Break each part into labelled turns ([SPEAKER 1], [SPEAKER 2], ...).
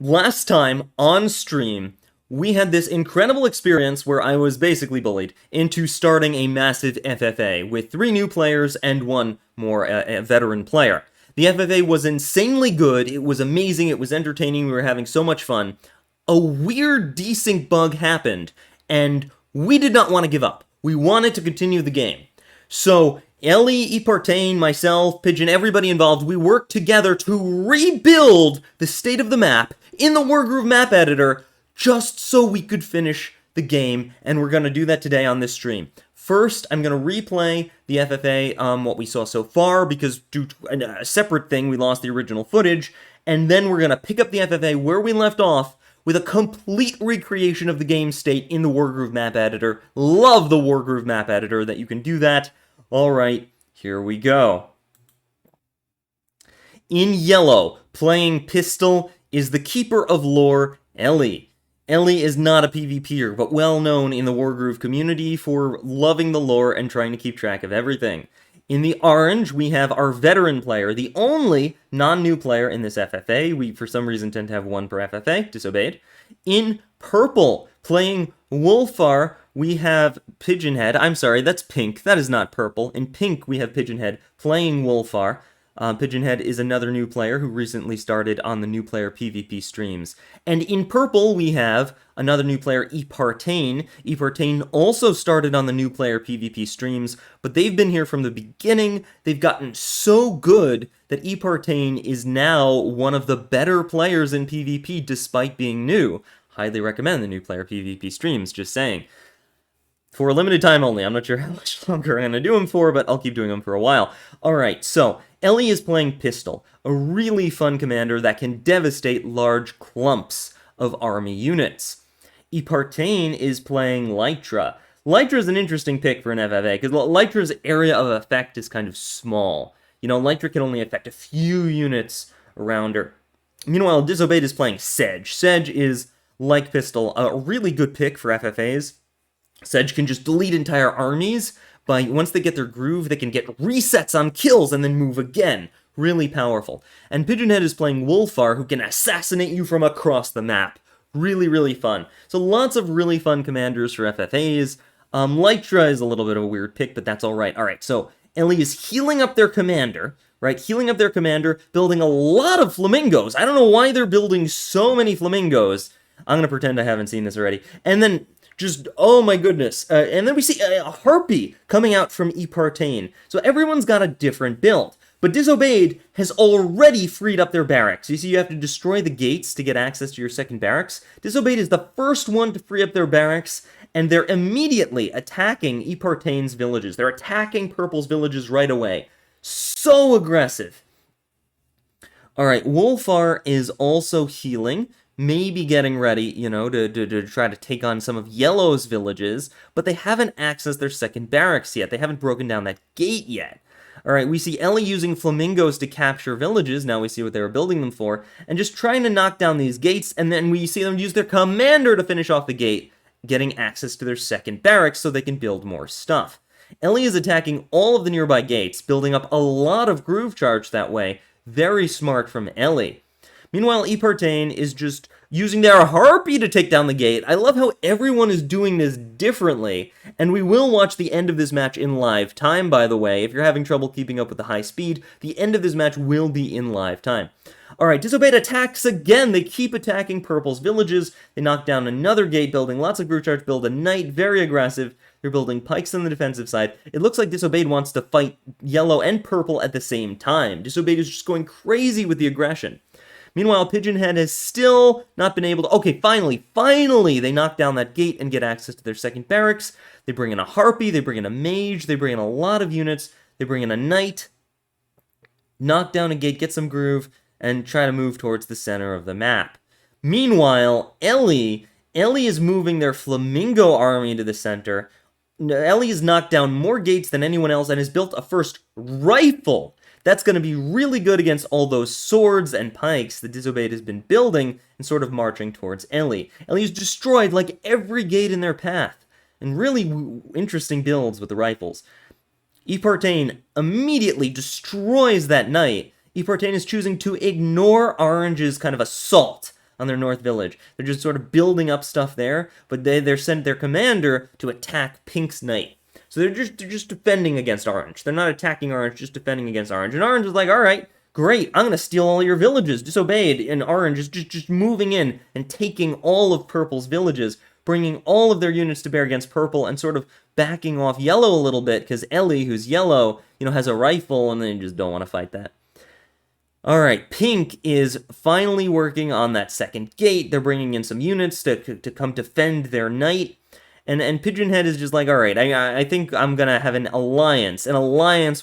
[SPEAKER 1] Last time on stream, we had this incredible experience where I was basically bullied into starting a massive FFA with 3 new players and 1 more veteran player. The FFA was insanely good, it was amazing, it was entertaining, we were having so much fun. A weird desync bug happened, and we did not want to give up. We wanted to continue the game. So Ellie, Epartain, myself, Pigeon, everybody involved, we worked together to rebuild the state of the map in the Wargroove map editor just so we could finish the game, and we're going to do that today on this stream. First, I'm going to replay the FFA, what we saw so far, because due to a separate thing, we lost the original footage, and then we're going to pick up the FFA where we left off with a complete recreation of the game state in the Wargroove map editor. Love the Wargroove map editor that you can do that. Alright, here we go. In yellow, playing pistol, is the Keeper of Lore, Ellie. Ellie is not a PvPer, but well known in the Wargroove community for loving the lore and trying to keep track of everything. In the orange, we have our veteran player, the only non-new player in this FFA. We, for some reason, tend to have 1 per FFA, Disobeyed. In purple, playing Wolfar, we have Pigeonhead. I'm sorry, that's pink. That is not purple. In pink, we have Pigeonhead playing Wolfar. Pigeonhead is another new player who recently started on the new player PvP streams. And in purple, we have another new player, Epartain. Epartain also started on the new player PvP streams, but they've been here from the beginning. They've gotten so good that Epartain is now one of the better players in PvP despite being new. Highly recommend the new player PvP streams, just saying. For a limited time only. I'm not sure how much longer I'm going to do them for, but I'll keep doing them for a while. Alright, so Ellie is playing Pistol, a really fun commander that can devastate large clumps of army units. Epartain is playing Lytra. Lytra is an interesting pick for an FFA, because Lytra's area of effect is kind of small. You know, Lytra can only affect a few units around her. Meanwhile, Disobeyed is playing Sedge. Sedge is, like Pistol, a really good pick for FFAs. Sedge can just delete entire armies, but once they get their groove, they can get resets on kills and then move again. Really powerful. And Pigeonhead is playing Wolfar, who can assassinate you from across the map. Really, really fun. So lots of really fun commanders for FFAs. Lytra is a little bit of a weird pick, but that's alright. Alright, so Ellie is healing up their commander, right? Healing up their commander, building a lot of flamingos. I don't know why they're building so many flamingos. I'm going to pretend I haven't seen this already. And then just, oh my goodness. And then we see a harpy coming out from Epartain. So everyone's got a different build. But Disobeyed has already freed up their barracks. You see, you have to destroy the gates to get access to your second barracks. Disobeyed is the first one to free up their barracks, and they're immediately attacking Epartain's villages. They're attacking Purple's villages right away. So aggressive. Alright, Wolfar is also healing. Maybe getting ready, you know, to try to take on some of Yellow's villages, but they haven't accessed their second barracks yet. They haven't broken down that gate yet. Alright, we see Ellie using flamingos to capture villages, now we see what they were building them for, and just trying to knock down these gates, and then we see them use their commander to finish off the gate, getting access to their second barracks so they can build more stuff. Ellie is attacking all of the nearby gates, building up a lot of groove charge that way. Very smart from Ellie. Meanwhile, Epartain is just using their harpy to take down the gate. I love how everyone is doing this differently, and we will watch the end of this match in live time, by the way. If you're having trouble keeping up with the high speed, the end of this match will be in live time. Alright, Disobeyed attacks again. They keep attacking Purple's villages. They knock down another gate, building lots of groove charge, build a knight, very aggressive. They're building pikes on the defensive side. It looks like Disobeyed wants to fight Yellow and Purple at the same time. Disobeyed is just going crazy with the aggression. Meanwhile, Pigeonhead has still not been able to... Okay, finally, they knock down that gate and get access to their second barracks. They bring in a harpy, they bring in a mage, they bring in a lot of units, they bring in a knight, knock down a gate, get some groove, and try to move towards the center of the map. Meanwhile, Ellie is moving their flamingo army to the center. Ellie has knocked down more gates than anyone else and has built a first rifle. That's going to be really good against all those swords and pikes that Disobeyed has been building and sort of marching towards Ellie. Ellie has destroyed like every gate in their path, and really interesting builds with the rifles. Epartain immediately destroys that knight. Epartain is choosing to ignore Orange's kind of assault on their north village. They're just sort of building up stuff there, but they're sent their commander to attack Pink's knight. So they're just defending against Orange. They're not attacking Orange, just defending against Orange. And Orange is like, all right, great, I'm going to steal all your villages. Disobeyed, and Orange is just moving in and taking all of Purple's villages, bringing all of their units to bear against Purple and sort of backing off Yellow a little bit, because Ellie, who's Yellow, has a rifle, and they just don't want to fight that. All right, Pink is finally working on that second gate. They're bringing in some units to come defend their knight. And Pigeon Head is just like, all right, I think I'm going to have an alliance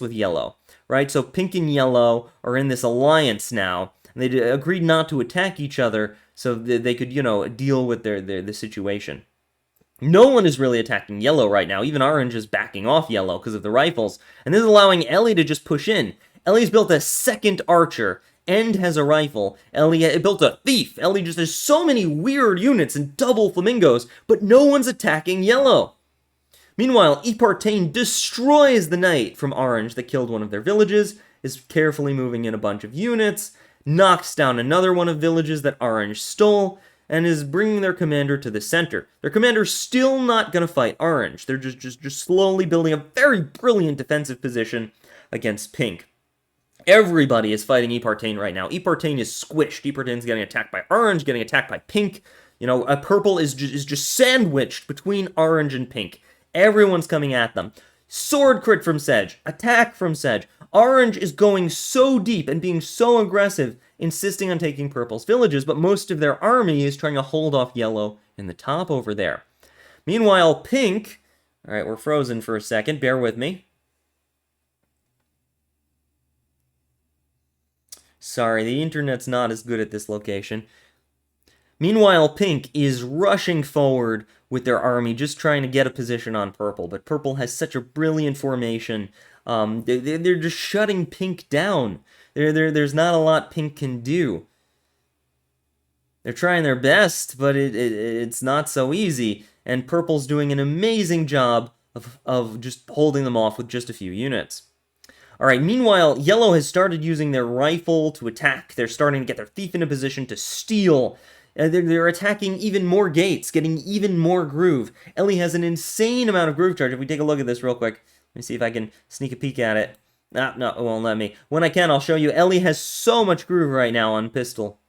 [SPEAKER 1] with Yellow, right? So Pink and Yellow are in this alliance now. And they agreed not to attack each other so that they could, deal with the situation. No one is really attacking Yellow right now. Even Orange is backing off Yellow because of the rifles. And this is allowing Ellie to just push in. Ellie's built a second archer and has a rifle. Ellie built a thief. Ellie just has so many weird units and double flamingos, but no one's attacking Yellow. Meanwhile, Epartain destroys the knight from Orange that killed one of their villages, is carefully moving in a bunch of units, knocks down another one of villages that Orange stole, and is bringing their commander to the center. Their commander's still not going to fight Orange. They're just slowly building a very brilliant defensive position against Pink. Everybody is fighting Epartain right now. Epartain is squished. Epartain's getting attacked by Orange, getting attacked by Pink. Purple is just sandwiched between Orange and Pink. Everyone's coming at them. Sword crit from Sedge. Attack from Sedge. Orange is going so deep and being so aggressive, insisting on taking Purple's villages, but most of their army is trying to hold off Yellow in the top over there. Meanwhile, Pink... All right, we're frozen for a second. Bear with me. Sorry, the internet's not as good at this location. Meanwhile, Pink is rushing forward with their army, just trying to get a position on Purple. But Purple has such a brilliant formation. They're just shutting Pink down. There's not a lot Pink can do. They're trying their best, but it's not so easy. And Purple's doing an amazing job of just holding them off with just a few units. Alright, meanwhile, Yellow has started using their rifle to attack. They're starting to get their thief in a position to steal. They're attacking even more gates, getting even more groove. Ellie has an insane amount of groove charge. If we take a look at this real quick, let me see if I can sneak a peek at it. No, it won't let me. When I can, I'll show you. Ellie has so much groove right now on pistol.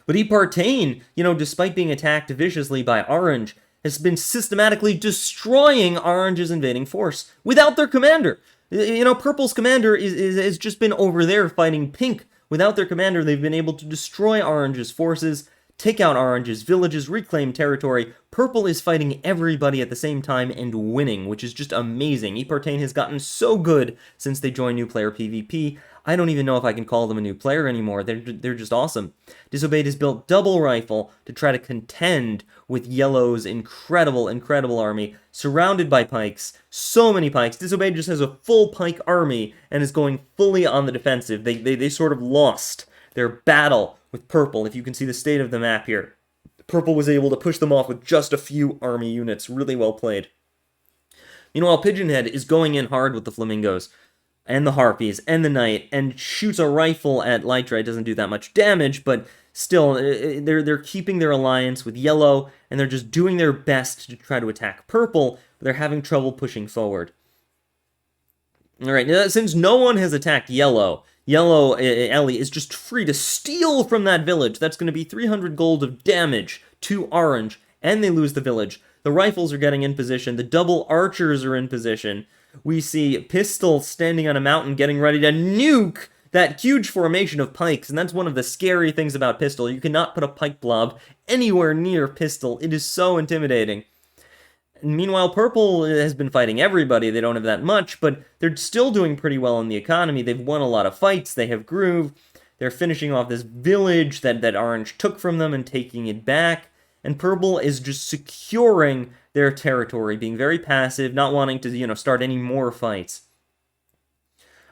[SPEAKER 1] But Epartain, despite being attacked viciously by Orange, has been systematically destroying Orange's invading force without their commander. Purple's commander has just been over there fighting Pink. Without their commander, they've been able to destroy Orange's forces, take out Orange's villages, reclaim territory. Purple is fighting everybody at the same time and winning, which is just amazing. Epartain has gotten so good since they joined New Player PvP. I don't even know if I can call them a new player anymore. They're just awesome. Disobeyed has built double rifle to try to contend with Yellow's incredible army, surrounded by pikes. So many pikes. Disobeyed just has a full pike army and is going fully on the defensive. They sort of lost their battle with Purple, if you can see the state of the map here. Purple was able to push them off with just a few army units. Really well played. Meanwhile, Pigeon Head is going in hard with the Flamingos and the Harpies and the Knight and shoots a rifle at Lytra. It doesn't do that much damage, but still, they're keeping their alliance with Yellow, and they're just doing their best to try to attack Purple, but they're having trouble pushing forward. Alright, since no one has attacked Yellow, Ellie is just free to steal from that village. That's going to be 300 gold of damage to Orange, and they lose the village. The rifles are getting in position. The double archers are in position. We see Pistol standing on a mountain getting ready to nuke that huge formation of pikes, and that's one of the scary things about Pistol. You cannot put a pike blob anywhere near Pistol. It is so intimidating. Meanwhile, Purple has been fighting everybody. They don't have that much, but they're still doing pretty well in the economy. They've won a lot of fights. They have groove. They're finishing off this village that Orange took from them and taking it back. And Purple is just securing their territory, being very passive, not wanting to, start any more fights.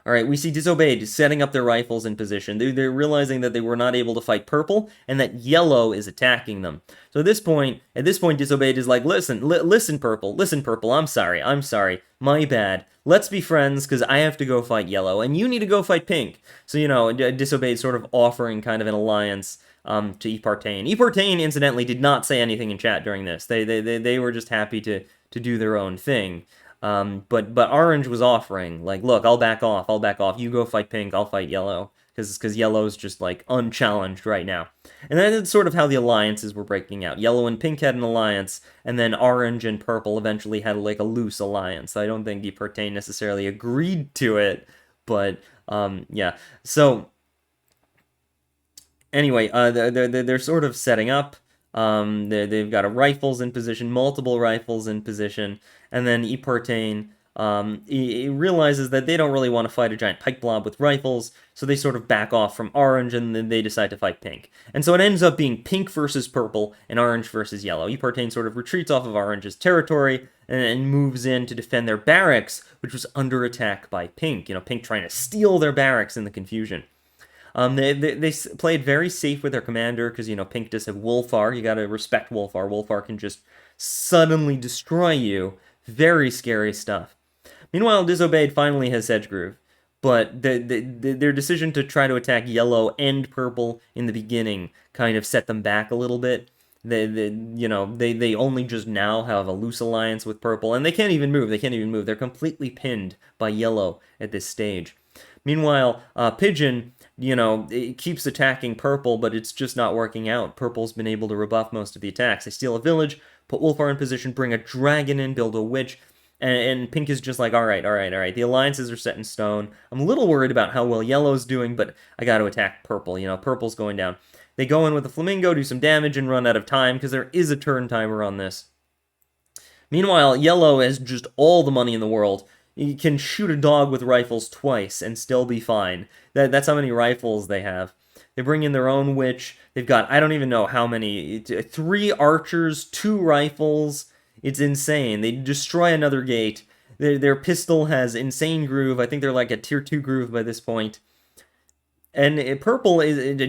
[SPEAKER 1] Alright, we see Disobeyed setting up their rifles in position. They're realizing that they were not able to fight Purple, and that Yellow is attacking them. So at this point, Disobeyed is like, listen, Purple, I'm sorry, my bad. Let's be friends, because I have to go fight Yellow, and you need to go fight Pink. So, Disobeyed sort of offering kind of an alliance to Epartain. Epartain, incidentally, did not say anything in chat during this. They were just happy to do their own thing. But Orange was offering, like, look, I'll back off, you go fight Pink, I'll fight Yellow, because Yellow's just, like, unchallenged right now. And that's sort of how the alliances were breaking out. Yellow and Pink had an alliance, and then Orange and Purple eventually had, like, a loose alliance. I don't think Epartain necessarily agreed to it, but, yeah. So, anyway, they're sort of setting up. They've got rifles in position, multiple rifles in position, and then Epartain he realizes that they don't really want to fight a giant pike blob with rifles, so they sort of back off from Orange, and then they decide to fight Pink. And so it ends up being Pink versus Purple, and Orange versus Yellow. Epartain sort of retreats off of Orange's territory, and moves in to defend their barracks, which was under attack by Pink. You know, Pink trying to steal their barracks in the confusion. They played very safe with their commander, because, you know, Pink does have Wolfar. You gotta respect Wolfar. Wolfar can just suddenly destroy you. Very scary stuff. Meanwhile, Disobeyed finally has Sedgegroove, but their decision to try to attack Yellow and Purple in the beginning kind of set them back a little bit. They only just now have a loose alliance with Purple, and they can't even move. They're completely pinned by Yellow at this stage. Meanwhile, Pigeon, it keeps attacking Purple, but it's just not working out. Purple's been able to rebuff most of the attacks. They steal a village, put Wolfar in position, bring a dragon in, build a witch, and Pink is just like, all right. The alliances are set in stone. I'm a little worried about how well Yellow's doing, but I got to attack Purple. Purple's going down. They go in with the Flamingo, do some damage, and run out of time, because there is a turn timer on this. Meanwhile, Yellow has just all the money in the world. You can shoot a dog with rifles twice and still be fine. That's how many rifles they have. They bring in their own witch. They've got, I don't even know how many, 3 archers, 2 rifles. It's insane. They destroy another gate. Their pistol has insane groove. I think they're like a tier 2 groove by this point. And Purple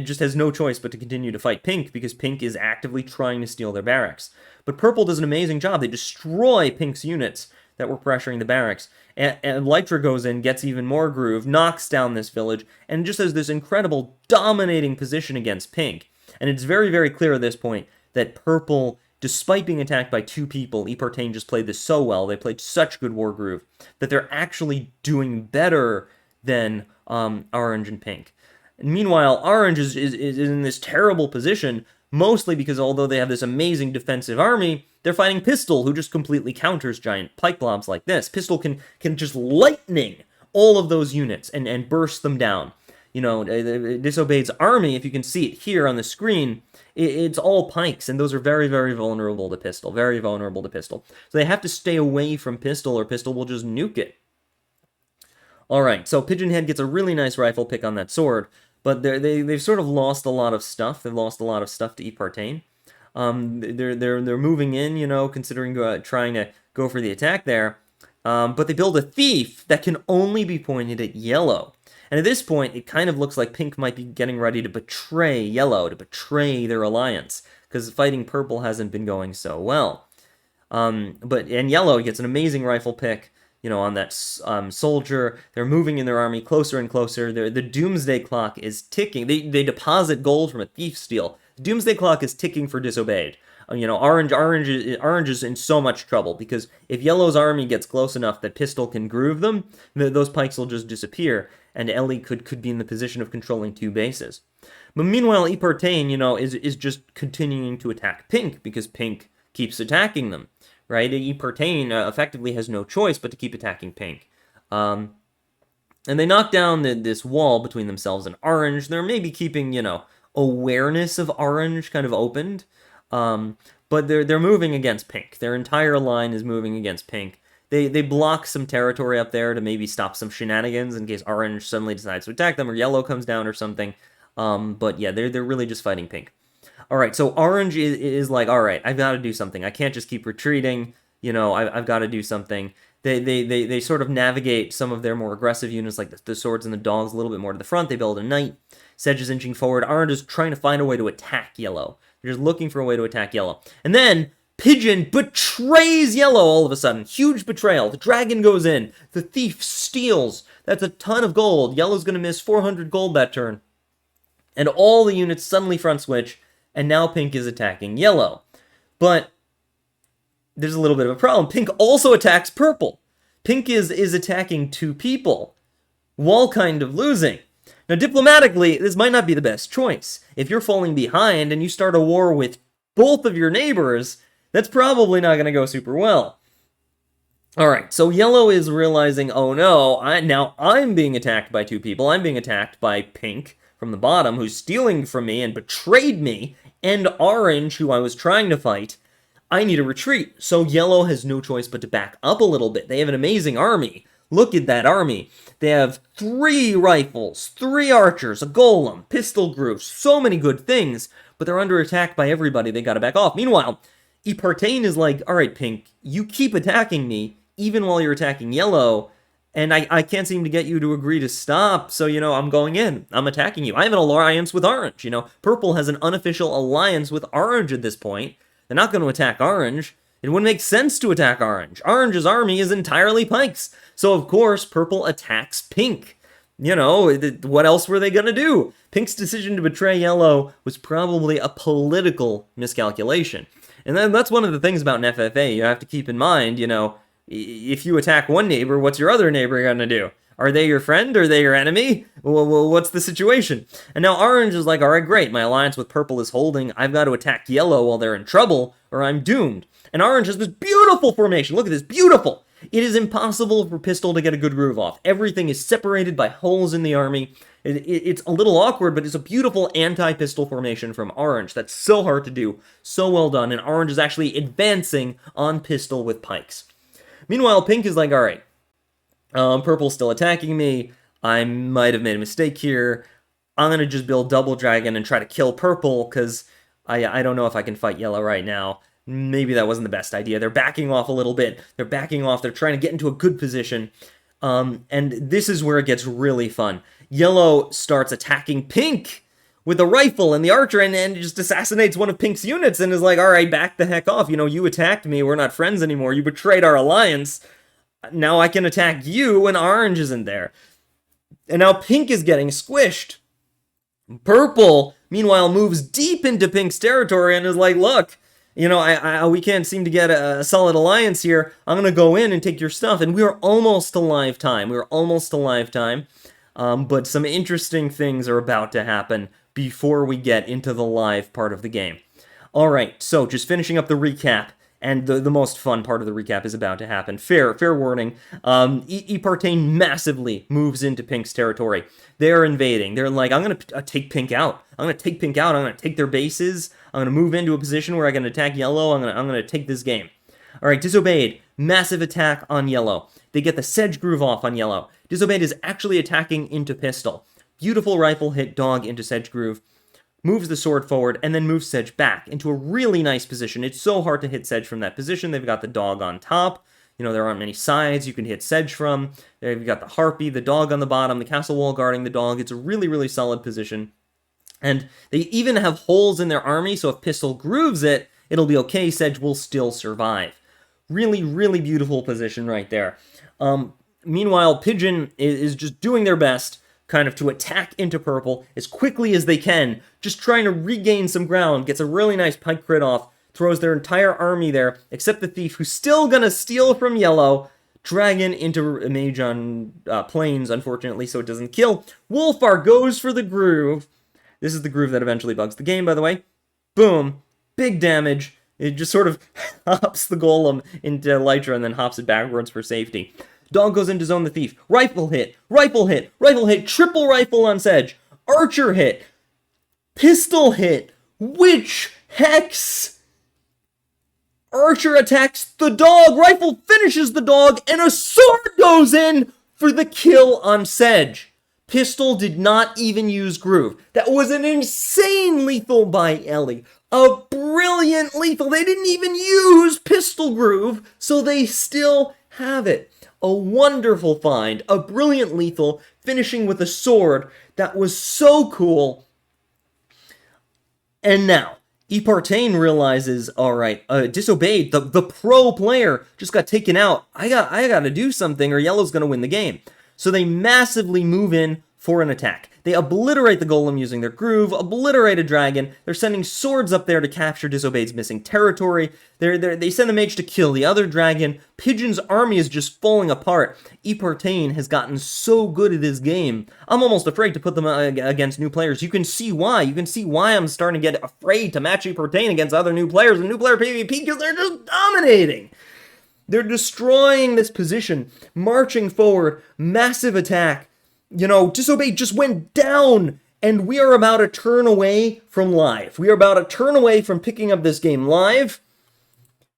[SPEAKER 1] just has no choice but to continue to fight Pink, because Pink is actively trying to steal their barracks. But Purple does an amazing job. They destroy Pink's units that were pressuring the barracks. And Lytra goes in, gets even more groove, knocks down this village, and just has this incredible dominating position against Pink. And it's very, very clear at this point that Purple, despite being attacked by 2 people, Epartain just played this so well, they played such good Wargroove, that they're actually doing better than Orange and Pink. And meanwhile, Orange is in this terrible position, mostly because although they have this amazing defensive army, they're fighting Pistol, who just completely counters giant pike blobs like this. Pistol can just lightning all of those units and burst them down. Disobeyed's army, if you can see it here on the screen, it's all pikes, and those are very, very vulnerable to Pistol. Very vulnerable to Pistol. So they have to stay away from Pistol, or Pistol will just nuke it. Alright, so Pigeonhead gets a really nice rifle pick on that sword, but they've sort of lost a lot of stuff. They've lost a lot of stuff to Epartain. They're moving in, considering trying to go for the attack there. But they build a thief that can only be pointed at Yellow. And at this point, it kind of looks like Pink might be getting ready to betray Yellow, to betray their alliance, because fighting Purple hasn't been going so well. And Yellow gets an amazing rifle pick, on that soldier. They're moving in their army closer and closer. The Doomsday Clock is ticking. They deposit gold from a thief's steal. The Doomsday Clock is ticking for Disobeyed. Orange is in so much trouble, because if Yellow's army gets close enough that Pistol can groove them, those pikes will just disappear, and Ellie could be in the position of controlling 2 bases. But meanwhile, Epartain, is just continuing to attack Pink, because Pink keeps attacking them, right? Epartain effectively has no choice but to keep attacking Pink. And they knock down this wall between themselves and Orange. They're maybe keeping, awareness of Orange kind of opened. But they're moving against Pink. Their entire line is moving against Pink. They block some territory up there to maybe stop some shenanigans in case Orange suddenly decides to attack them, or Yellow comes down or something. But yeah, they're really just fighting Pink. Alright, so Orange is like, alright, I've got to do something. I can't just keep retreating. I've got to do something. They sort of navigate some of their more aggressive units, like the swords and the dogs, a little bit more to the front. They build a knight. Sedge is inching forward. Orange is trying to find a way to attack Yellow. They're just looking for a way to attack Yellow. And then Pigeon betrays Yellow all of a sudden. Huge betrayal. The dragon goes in. The thief steals. That's a ton of gold. Yellow's going to miss 400 gold that turn. And all the units suddenly front switch, and now pink is attacking yellow. But there's a little bit of a problem. Pink also attacks purple. Pink is attacking 2 people, while kind of losing. Now, diplomatically, this might not be the best choice. If you're falling behind and you start a war with both of your neighbors, that's probably not going to go super well. Alright, so yellow is realizing, oh no, now I'm being attacked by 2 people. I'm being attacked by pink from the bottom, who's stealing from me and betrayed me, and orange, who I was trying to fight. I need a retreat. So yellow has no choice but to back up a little bit. They have an amazing army. Look at that army. They have 3 rifles, 3 archers, a golem, pistol groups, so many good things, but they're under attack by everybody. They gotta back off. Meanwhile, Epartain is like, alright, pink, you keep attacking me, even while you're attacking yellow, and I can't seem to get you to agree to stop, so, I'm going in. I'm attacking you. I have an alliance with orange, Purple has an unofficial alliance with orange at this point. They're not going to attack orange. It wouldn't make sense to attack orange. Orange's army is entirely pikes. So, of course, purple attacks pink. What else were they going to do? Pink's decision to betray yellow was probably a political miscalculation. And then that's one of the things about an FFA you have to keep in mind, if you attack one neighbor, what's your other neighbor going to do? Are they your friend? Are they your enemy? Well, what's the situation? And now orange is like, alright, great, my alliance with purple is holding. I've got to attack yellow while they're in trouble, or I'm doomed. And orange has this beautiful formation. Look at this, beautiful! It is impossible for Pistol to get a good groove off. Everything is separated by holes in the army. It's a little awkward, but it's a beautiful anti-pistol formation from orange. That's so hard to do, so well done, and orange is actually advancing on Pistol with pikes. Meanwhile, pink is like, alright, purple's still attacking me. I might have made a mistake here. I'm going to just build Double Dragon and try to kill purple, because I don't know if I can fight yellow right now. Maybe that wasn't the best idea. They're backing off a little bit. They're backing off. They're trying to get into a good position. And this is where it gets really fun. Yellow starts attacking pink with a rifle and the archer, and just assassinates one of pink's units and is like, alright, back the heck off. You attacked me. We're not friends anymore. You betrayed our alliance. Now I can attack you when orange isn't there. And now pink is getting squished. Purple, meanwhile, moves deep into pink's territory and is like, look, we can't seem to get a solid alliance here. I'm going to go in and take your stuff. And we are almost to live time. But some interesting things are about to happen before we get into the live part of the game. Alright, so just finishing up the recap. And the most fun part of the recap is about to happen. Fair warning. Epartain massively moves into Pink's territory. They're invading. They're like, I'm going to take Pink out. I'm going to take their bases. I'm going to move into a position where I can attack yellow. I'm going to take this game. Alright, Disobeyed. Massive attack on yellow. They get the Sedge Groove off on yellow. Disobeyed is actually attacking into Pistol. Beautiful rifle hit dog into Sedge Groove. Moves the sword forward, and then moves Sedge back into a really nice position. It's so hard to hit Sedge from that position. They've got the dog on top. There aren't many sides you can hit Sedge from. They've got the harpy, the dog on the bottom, the castle wall guarding the dog. It's a really, really solid position. And they even have holes in their army, so if Pistol grooves it, it'll be okay. Sedge will still survive. Really, really beautiful position right there. Meanwhile, Pigeon is just doing their best kind of to attack into purple as quickly as they can, just trying to regain some ground, gets a really nice pike crit off, throws their entire army there, except the thief, who's still gonna steal from yellow. Dragon into a mage on plains, unfortunately, so it doesn't kill. Wolfar goes for the groove. This is the groove that eventually bugs the game, by the way. Boom. Big damage. It just sort of hops the golem into Elytra and then hops it backwards for safety. Dog goes into zone the thief. Rifle hit, triple rifle on Sedge. Archer hit, pistol hit, witch, hex. Archer attacks the dog, rifle finishes the dog, and a sword goes in for the kill on Sedge. Pistol did not even use groove. That was an insane lethal by Ellie. A brilliant lethal. They didn't even use pistol groove, so they still have it. A wonderful find, a brilliant lethal, finishing with a sword that was so cool. And now, Epartain realizes, alright, Disobeyed, the pro player, just got taken out. I gotta do something or yellow's gonna win the game. So they massively move in for an attack. They obliterate the golem using their groove, obliterate a dragon. They're sending swords up there to capture Disobeyed's missing territory. They send the mage to kill the other dragon. Pigeon's army is just falling apart. Epartain has gotten so good at this game. I'm almost afraid to put them against new players. You can see why. You can see why I'm starting to get afraid to match Epartain against other new players in new player PvP, because they're just dominating. They're destroying this position, marching forward, massive attack. You know, Disobeyed just went down, and we are about a turn away from live. We are about a turn away from picking up this game live,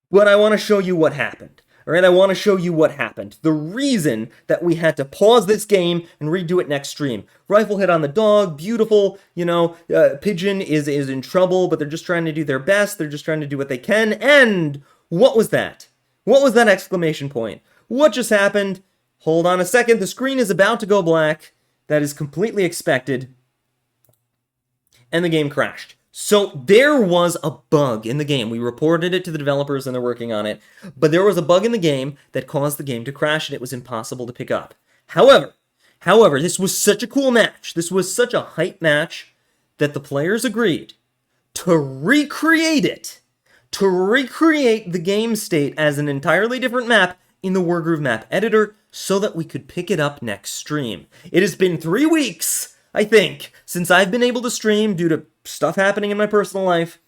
[SPEAKER 1] but I want to show you what happened. All right, I want to show you what happened. The reason that we had to pause this game and redo it next stream. Rifle hit on the dog, beautiful. You know, Pigeon is in trouble, but they're just trying to do their best. They're just trying to do what they can. And what was that? What was that exclamation point? What just happened? Hold on a second. The screen is about to go black. That is completely expected. And the game crashed. So there was a bug in the game. We reported it to the developers and they're working on it. But there was a bug in the game that caused the game to crash and it was impossible to pick up. However, this was such a cool match. This was such a hype match that the players agreed to recreate it. To recreate the game state as an entirely different map in the Wargroove map editor so that we could pick it up next stream. It has been 3 weeks, I think, since I've been able to stream due to stuff happening in my personal life.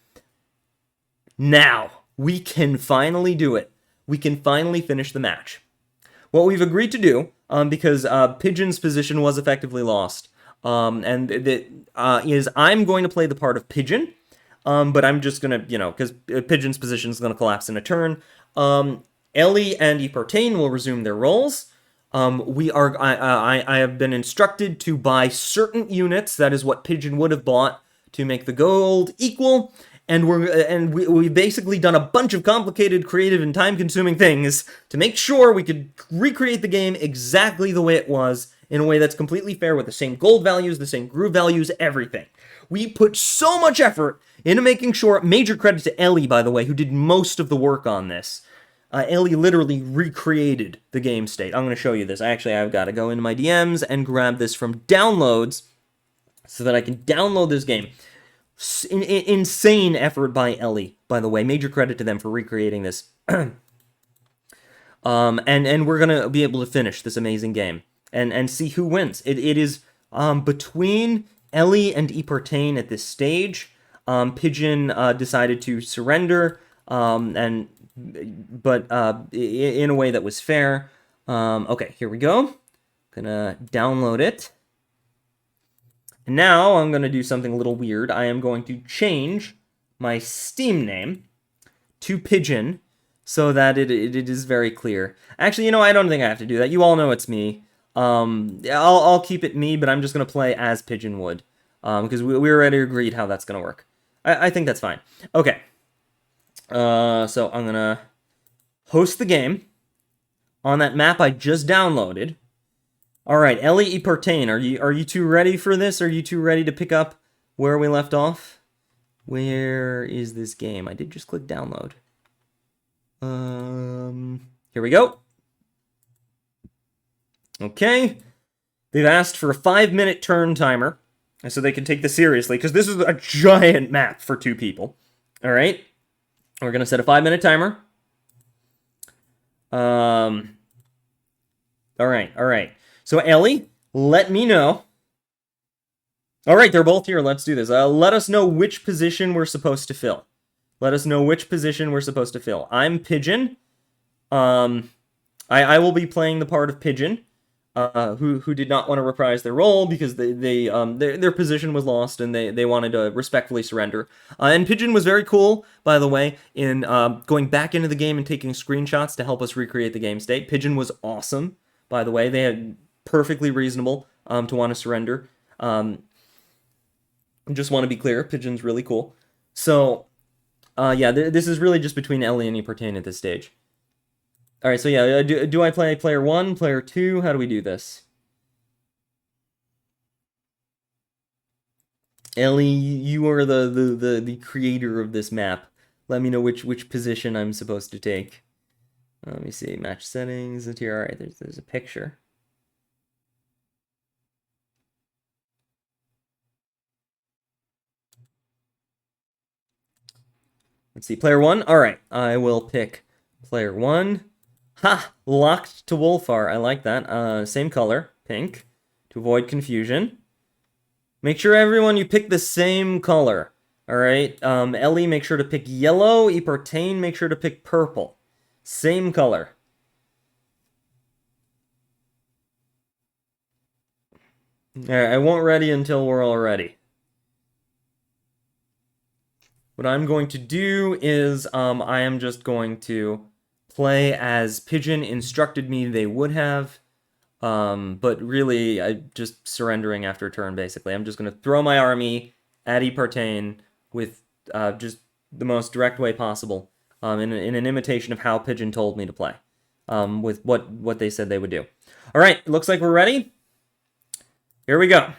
[SPEAKER 1] Now, we can finally do it. We can finally finish the match. What we've agreed to do, because Pigeon's position was effectively lost, is I'm going to play the part of Pigeon, but I'm just going to, because Pigeon's position is going to collapse in a turn. Ellie and Epartain will resume their roles. I have been instructed to buy certain units, that is what Pigeon would have bought, to make the gold equal, and we've basically done a bunch of complicated, creative, and time-consuming things to make sure we could recreate the game exactly the way it was, in a way that's completely fair with the same gold values, the same groove values, everything. We put so much effort into making sure, major credit to Ellie, by the way, who did most of the work on this. Ellie literally recreated the game state. I'm going to show you this. Actually, I've got to go into my DMs and grab this from downloads so that I can download this game. Insane effort by Ellie, by the way. Major credit to them for recreating this. And we're going to be able to finish this amazing game and see who wins. It is between Ellie and Epartain at this stage. Pigeon decided to surrender, but in a way that was fair. Okay, here we go. Gonna download it. And now I'm gonna do something a little weird. I am going to change my Steam name to Pigeon so that it is very clear. Actually, I don't think I have to do that. You all know it's me. I'll keep it me, but I'm just gonna play as Pigeon would, because we already agreed how that's gonna work. I think that's fine. Okay. So I'm gonna host the game on that map I just downloaded. All right, Ellie, Epartain, are you two ready for this? Are you two ready to pick up where we left off? Where is this game? I did just click download. Here we go. Okay. They've asked for a 5-minute turn timer, so they can take this seriously, because this is a giant map for 2 people. All right. We're going to set a 5-minute timer. All right. So, Ellie, let me know. All right, they're both here. Let's do this. Let us know which position we're supposed to fill. I'm Pigeon. I will be playing the part of Pigeon, who did not want to reprise their role because their position was lost and they wanted to respectfully surrender. And Pigeon was very cool, by the way, in going back into the game and taking screenshots to help us recreate the game state. Pigeon was awesome, by the way. They had perfectly reasonable to want to surrender. Just want to be clear, Pigeon's really cool. So, yeah, this is really just between Ellie and Epartain at this stage. All right, so yeah, do I play player 1, player 2? How do we do this? Ellie, you are the creator of this map. Let me know which position I'm supposed to take. Let me see, match settings. Here, all right, there's a picture. Let's see, player 1. All right, I will pick player 1. Ha! Locked to Wolfar. I like that. Same color, pink, to avoid confusion. Make sure everyone you pick the same color. All right. Ellie, make sure to pick yellow. Epartain, make sure to pick purple. Same color. All right, I won't ready until we're all ready. What I'm going to do is I am just going to play as Pigeon instructed me they would have. But really, I'm just surrendering after a turn, basically. I'm just going to throw my army at Epartain with just the most direct way possible, in an imitation of how Pigeon told me to play, with what they said they would do. All right, it looks like we're ready. Here we go.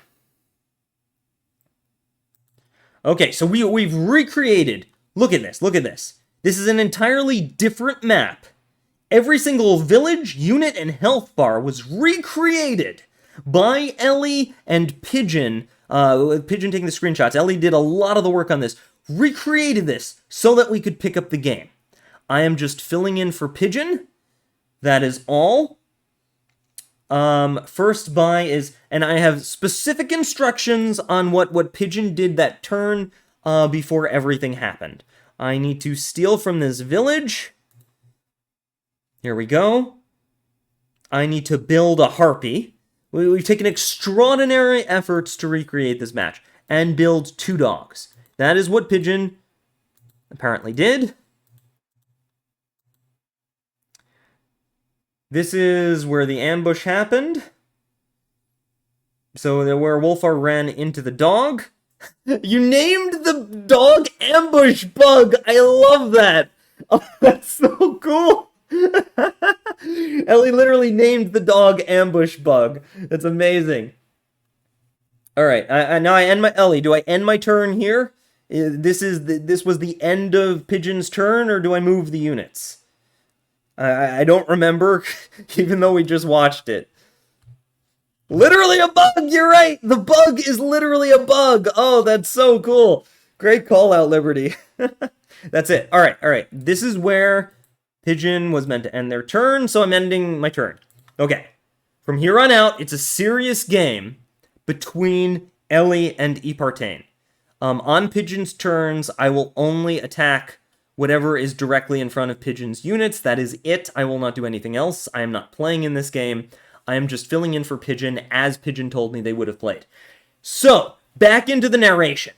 [SPEAKER 1] Okay, so we've recreated. Look at this, look at this. This is an entirely different map. Every single village, unit, and health bar was recreated by Ellie and Pigeon. With Pigeon taking the screenshots. Ellie did a lot of the work on this. Recreated this so that we could pick up the game. I am just filling in for Pigeon. That is all. First buy is, and I have specific instructions on what Pigeon did that turn before everything happened. I need to steal from this village. Here we go. I need to build a harpy. We've taken extraordinary efforts to recreate this match and build 2 dogs. That is what Pigeon apparently did. This is where the ambush happened. So where Wolfar ran into the dog. You named the dog Ambush Bug. I love that. Oh, that's so cool. Ellie literally named the dog Ambush Bug. That's amazing. All right, now I end my Ellie. Do I end my turn here? This was the end of Pigeon's turn, or do I move the units? I don't remember, even though we just watched it. Literally a bug. You're right. The bug is literally a bug. Oh, that's so cool. Great call out, Liberty. That's it. All right. This is where Pigeon was meant to end their turn, so I'm ending my turn. Okay. From here on out, it's a serious game between Ellie and Epartain. On Pigeon's turns, I will only attack whatever is directly in front of Pigeon's units. That is it. I will not do anything else. I am not playing in this game. I am just filling in for Pigeon as Pigeon told me they would have played. So, back into the narration.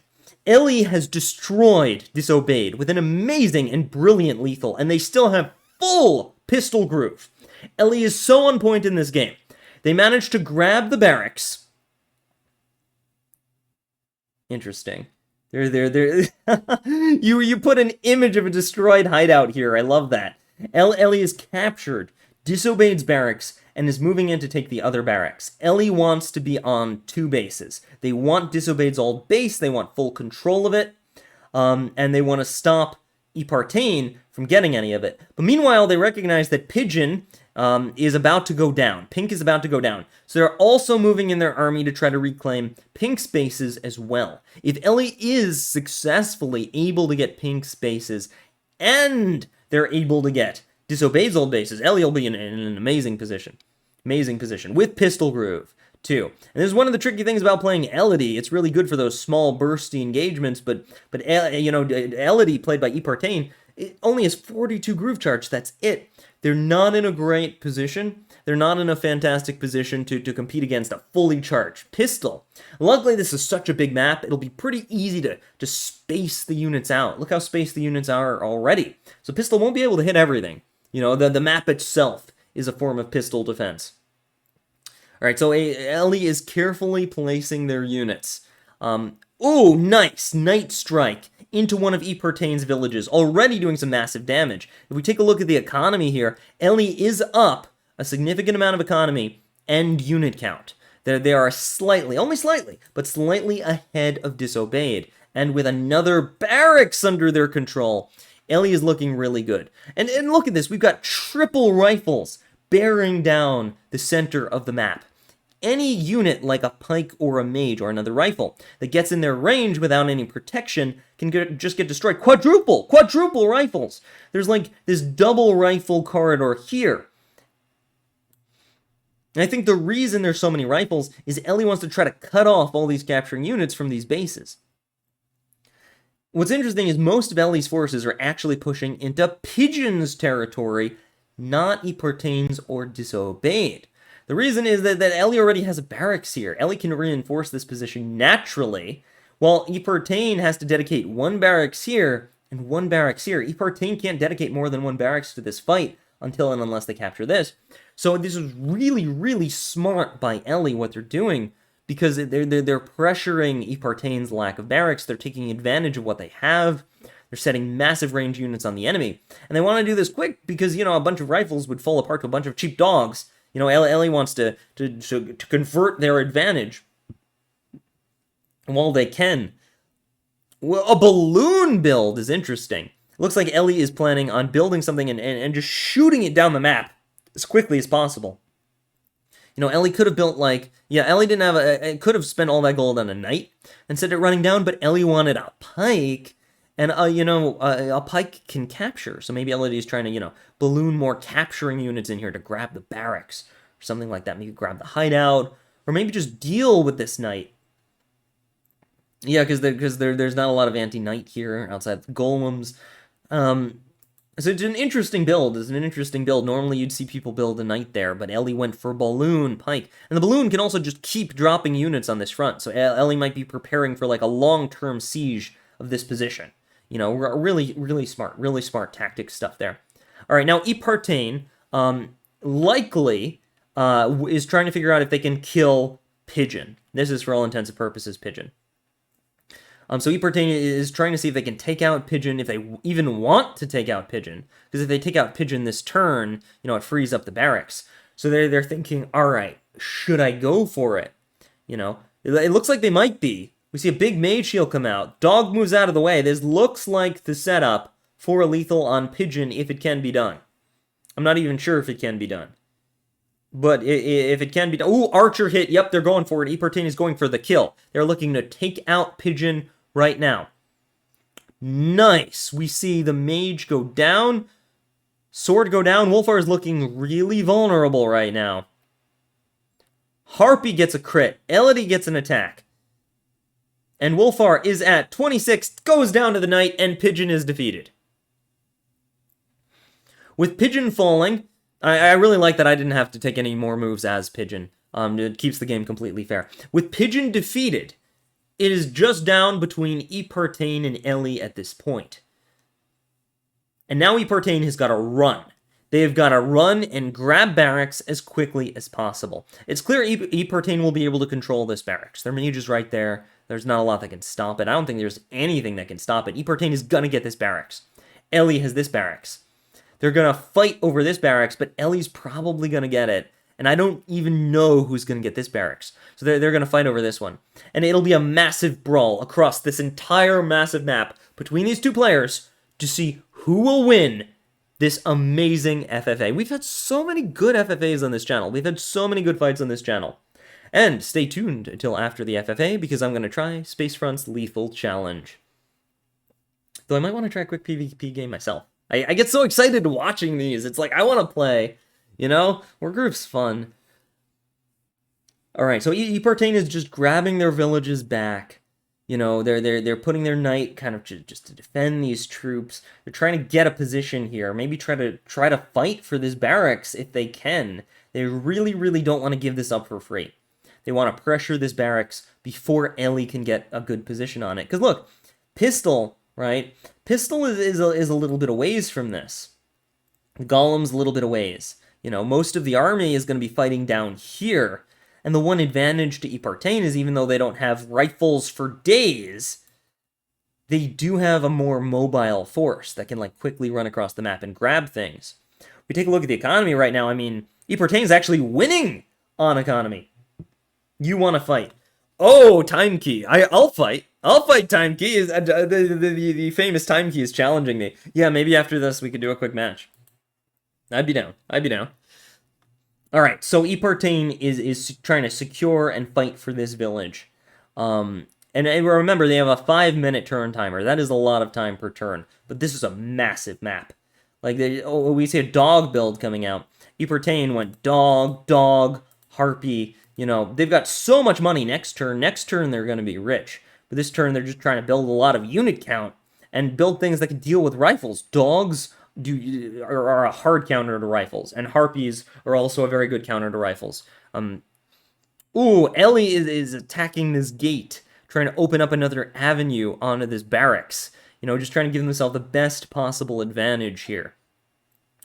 [SPEAKER 1] Ellie has destroyed Disobeyed with an amazing and brilliant lethal, and they still have full pistol groove. Ellie is so on point in this game. They managed to grab the barracks. Interesting. You put an image of a destroyed hideout here. I love that. Ellie has captured Disobeyed's barracks and is moving in to take the other barracks. Ellie wants to be on 2 bases. They want Disobeyed's old base, they want full control of it, and they want to stop Epartain from getting any of it. But meanwhile, they recognize that Pigeon is about to go down. Pink is about to go down. So they're also moving in their army to try to reclaim Pink's bases as well. If Ellie is successfully able to get Pink's bases, and they're able to get Disobeyed's old bases, Ellie will be in an amazing position. Amazing position. With Pistol Groove, too. And this is one of the tricky things about playing Ellie. It's really good for those small, bursty engagements, but Ellie, played by Epartain, it only has 42 groove charge. That's it. They're not in a great position. They're not in a fantastic position to compete against a fully charged pistol. Luckily, this is such a big map, it'll be pretty easy to space the units out. Look how spaced the units are already. So pistol won't be able to hit everything. You know, the map itself is a form of pistol defense. Alright, so Ellie is carefully placing their units. Ooh, nice! Night Strike into one of Epartain's villages, already doing some massive damage. If we take a look at the economy here, Ellie is up a significant amount of economy and unit count. They are slightly, only slightly, but slightly ahead of Disobeyed. And with another barracks under their control, Ellie is looking really good. And look at this, we've got triple rifles bearing down the center of the map. any unit like a pike or a mage or another rifle that gets in their range without any protection can just get destroyed. Quadruple rifles. There's like this double rifle corridor here. And I think the reason there's so many rifles is Ellie wants to try to cut off all these capturing units from these bases. What's interesting is most of Ellie's forces are actually pushing into Pigeon's territory, not Epartain's or Disobeyed. The reason is that Ellie already has a barracks here. Ellie can reinforce this position naturally, while Epartain has to dedicate one barracks here and one barracks here. Epartain can't dedicate more than one barracks to this fight until and unless they capture this. So this is really, really smart by Ellie, what they're doing, because they're pressuring Epartain's lack of barracks. They're taking advantage of what they have. They're setting massive range units on the enemy. And they want to do this quick because, you know, a bunch of rifles would fall apart to a bunch of cheap dogs. You know, Ellie wants to convert their advantage while they can. Well, a balloon build is interesting. It looks like Ellie is planning on building something and just shooting it down the map as quickly as possible. You know, Ellie could have built like, yeah, Ellie didn't have could have spent all that gold on a knight and set it running down, but Ellie wanted a pike, and a pike can capture. So maybe Ellie is trying to, you know, balloon more capturing units in here to grab the barracks or something like that. Maybe grab the hideout, or maybe just deal with this knight. Yeah, because there's not a lot of anti-knight here outside the golems. So it's an interesting build. Normally you'd see people build a knight there, but Ellie went for balloon pike. And the balloon can also just keep dropping units on this front. So Ellie might be preparing for like a long-term siege of this position. You know, really smart tactic stuff there. All right, now Epartain likely is trying to figure out if they can kill Pigeon. This is for all intents and purposes Pigeon. So Epartain is trying to see if they can take out Pigeon, if they even want to take out Pigeon. Because if they take out Pigeon this turn, you know, it frees up the barracks. So they're thinking, all right, should I go for it? You know, it looks like they might be. We see a big mage shield come out. Dog moves out of the way. This looks like the setup for a lethal on Pigeon if it can be done. I'm not even sure if it can be done. But if it can be done... Ooh, Archer hit. Yep, they're going for it. Epartain is going for the kill. They're looking to take out Pigeon right now. Nice. We see the mage go down. Sword go down. Wolfar is looking really vulnerable right now. Harpy gets a crit. Ellie gets an attack. And Wolfar is at 26, goes down to the knight, and Pigeon is defeated. With Pigeon falling, I really like that I didn't have to take any more moves as Pigeon. It keeps the game completely fair. With Pigeon defeated, it is just down between Epartain and Ellie at this point. And now Epartain has got to run. They've got to run and grab barracks as quickly as possible. It's clear Epartain will be able to control this barracks. Their mage is right there. There's not a lot that can stop it. I don't think there's anything that can stop it. Epartain is going to get this barracks. Ellie has this barracks. They're going to fight over this barracks, but Ellie's probably going to get it. And I don't even know who's going to get this barracks. So they're going to fight over this one. And it'll be a massive brawl across this entire massive map between these two players to see who will win this amazing FFA. We've had so many good FFAs on this channel. We've had so many good fights on this channel. And stay tuned until after the FFA, because I'm going to try Spacefront's Lethal Challenge. Though I might want to try a quick PvP game myself. I get so excited watching these. It's like, I want to play, you know? Wargroove's fun. Alright, so Epartain is just grabbing their villages back. You know, they're putting their knight kind of just to defend these troops. They're trying to get a position here. Maybe try to fight for this barracks if they can. They really don't want to give this up for free. They want to pressure this barracks before Ellie can get a good position on it. Because look, Pistol, right? Pistol is a little bit away from this. The Golem's a little bit away. You know, most of the army is going to be fighting down here. And the one advantage to Epartain is even though they don't have rifles for days, they do have a more mobile force that can like quickly run across the map and grab things. We take a look at the economy right now. I mean, Epartain is actually winning on economy. You want to fight? Oh, Time Key. I'll fight. I'll fight Time Key. The famous Time Key is challenging me. Yeah, maybe after this we could do a quick match. I'd be down. Alright, so Epartain is trying to secure and fight for this village. And remember, they have a 5-minute turn timer. That is a lot of time per turn. But this is a massive map. Like, we see a dog build coming out. Epartain went dog, dog, harpy. You know, they've got so much money next turn. Next turn, they're going to be rich. But this turn, they're just trying to build a lot of unit count and build things that can deal with rifles. Dogs are a hard counter to rifles, and harpies are also a very good counter to rifles. Ooh, Ellie is attacking this gate, trying to open up another avenue onto this barracks. You know, just trying to give himself the best possible advantage here.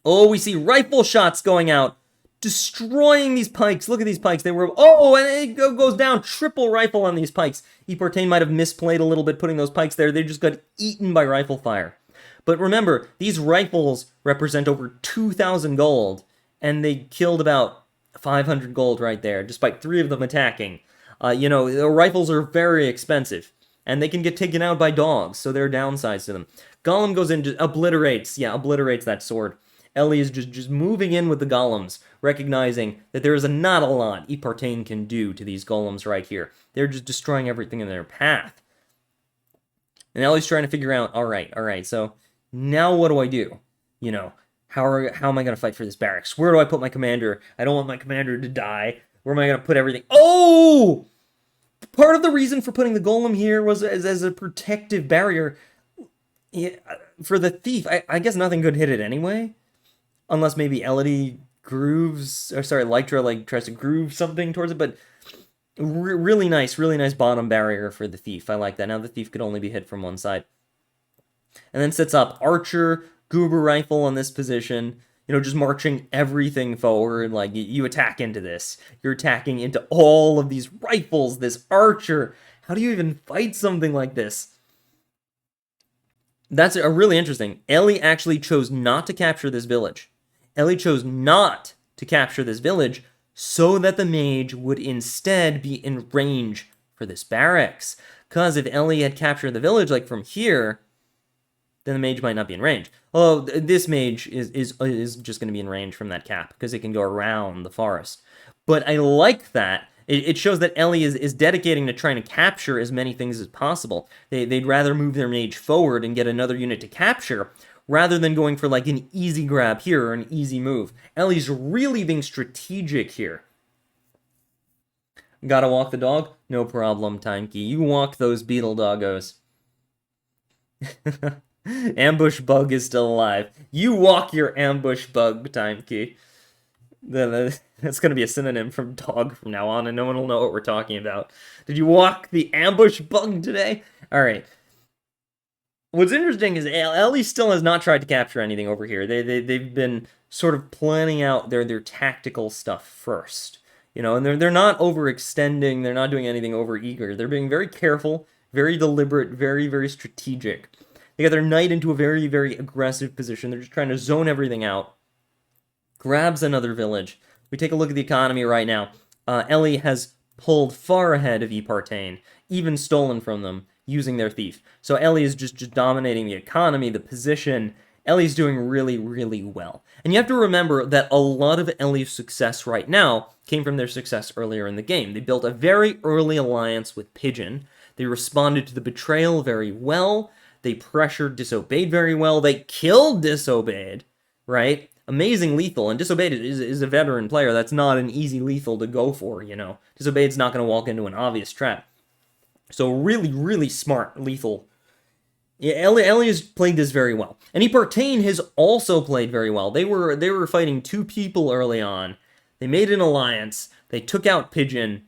[SPEAKER 1] Oh, we see rifle shots going out, destroying these pikes. Look at these pikes. They were... Oh, and it goes down. Triple rifle on these pikes. Epartain might have misplayed a little bit putting those pikes there. They just got eaten by rifle fire. But remember, these rifles represent over 2,000 gold, and they killed about 500 gold right there, despite 3 of them attacking. You know, the rifles are very expensive, and they can get taken out by dogs, so there are downsides to them. Golem goes in, just obliterates that sword. Ellie is just moving in with the golems, recognizing that there is not a lot Epartain can do to these golems right here. They're just destroying everything in their path. And Ellie's trying to figure out, all right, so now what do I do? You know, how am I going to fight for this barracks? Where do I put my commander? I don't want my commander to die. Where am I going to put everything? Oh! Part of the reason for putting the golem here was as a protective barrier. Yeah, for the thief, I guess nothing could hit it anyway. Unless maybe Ellie grooves, or sorry, Lytra like tries to groove something towards it, but really nice bottom barrier for the thief. I like that. Now the thief could only be hit from one side. And then sets up archer, goober rifle on this position, you know, just marching everything forward. Like, you attack into this. You're attacking into all of these rifles, this archer. How do you even fight something like this? That's a really interesting. Ellie actually chose not to capture this village. Ellie chose not to capture this village so that the mage would instead be in range for this barracks. Because if Ellie had captured the village, like from here, then the mage might not be in range. Although this mage is just going to be in range from that cap, because it can go around the forest. But I like that. It shows that Ellie is dedicating to trying to capture as many things as possible. They'd rather move their mage forward and get another unit to capture, rather than going for like an easy grab here or an easy move. Ellie's really being strategic here. Gotta walk the dog? No problem, 𝐃𝐃𝐃. You walk those beetle doggos. Ambush bug is still alive. You walk your ambush bug, 𝐃𝐃𝐃. That's going to be a synonym from dog from now on, and no one will know what we're talking about. Did you walk the ambush bug today? Alright. What's interesting is Ellie still has not tried to capture anything over here. They've been sort of planning out their tactical stuff first. You know, and they're not overextending, they're not doing anything overeager. They're being very careful, very deliberate, very strategic. They got their knight into a very aggressive position. They're just trying to zone everything out. Grabs another village. We take a look at the economy right now. Ellie has pulled far ahead of Epartain, even stolen from them, using their thief. So Ellie is just dominating the economy, the position. Ellie's doing really well. And you have to remember that a lot of Ellie's success right now came from their success earlier in the game. They built a very early alliance with Pigeon. They responded to the betrayal very well. They pressured Disobeyed very well. They killed Disobeyed, right? Amazing lethal, and Disobeyed is a veteran player. That's not an easy lethal to go for, you know. Disobeyed's not going to walk into an obvious trap. So really smart lethal. Yeah, Ellie has played this very well. And Epartain has also played very well. They were fighting 2 people early on. They made an alliance. They took out Pigeon.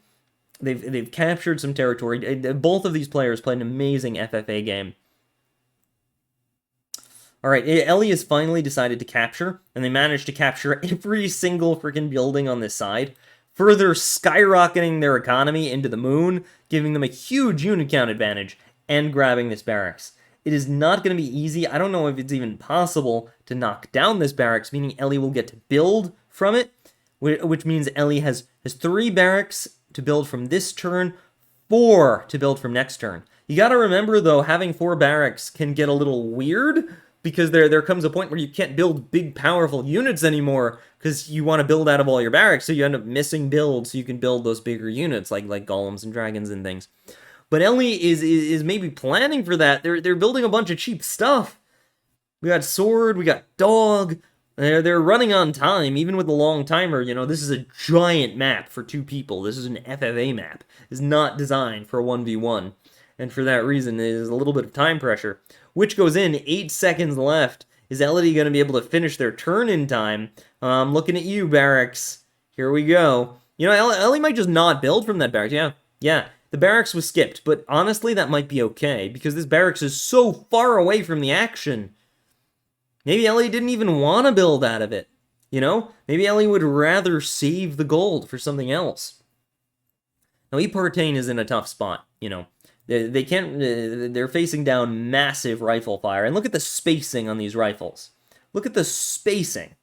[SPEAKER 1] They've captured some territory. Both of these players played an amazing FFA game. Alright, Ellie has finally decided to capture, and they managed to capture every single freaking building on this side, further skyrocketing their economy into the moon, giving them a huge unit count advantage, and grabbing this barracks. It is not going to be easy. I don't know if it's even possible to knock down this barracks, meaning Ellie will get to build from it, which means Ellie has 3 barracks to build from this turn, 4 to build from next turn. You gotta remember, though, having 4 barracks can get a little weird, because there comes a point where you can't build big, powerful units anymore because you want to build out of all your barracks, so you end up missing builds so you can build those bigger units like golems and dragons and things. But Ellie is maybe planning for that. They're building a bunch of cheap stuff. We got sword, we got dog. They're running on time, even with the long timer. You know, this is a giant map for 2 people. This is an FFA map. It's not designed for a 1v1. And for that reason, there's a little bit of time pressure. Which goes in, 8 seconds left. Is Ellie going to be able to finish their turn in time? Looking at you, barracks. Here we go. You know, Ellie might just not build from that barracks. Yeah. The barracks was skipped, but honestly, that might be okay, because this barracks is so far away from the action. Maybe Ellie didn't even want to build out of it, you know? Maybe Ellie would rather save the gold for something else. Now, Epartain is in a tough spot, you know? They can't, they're facing down massive rifle fire, and look at the spacing on these rifles. Look at the spacing.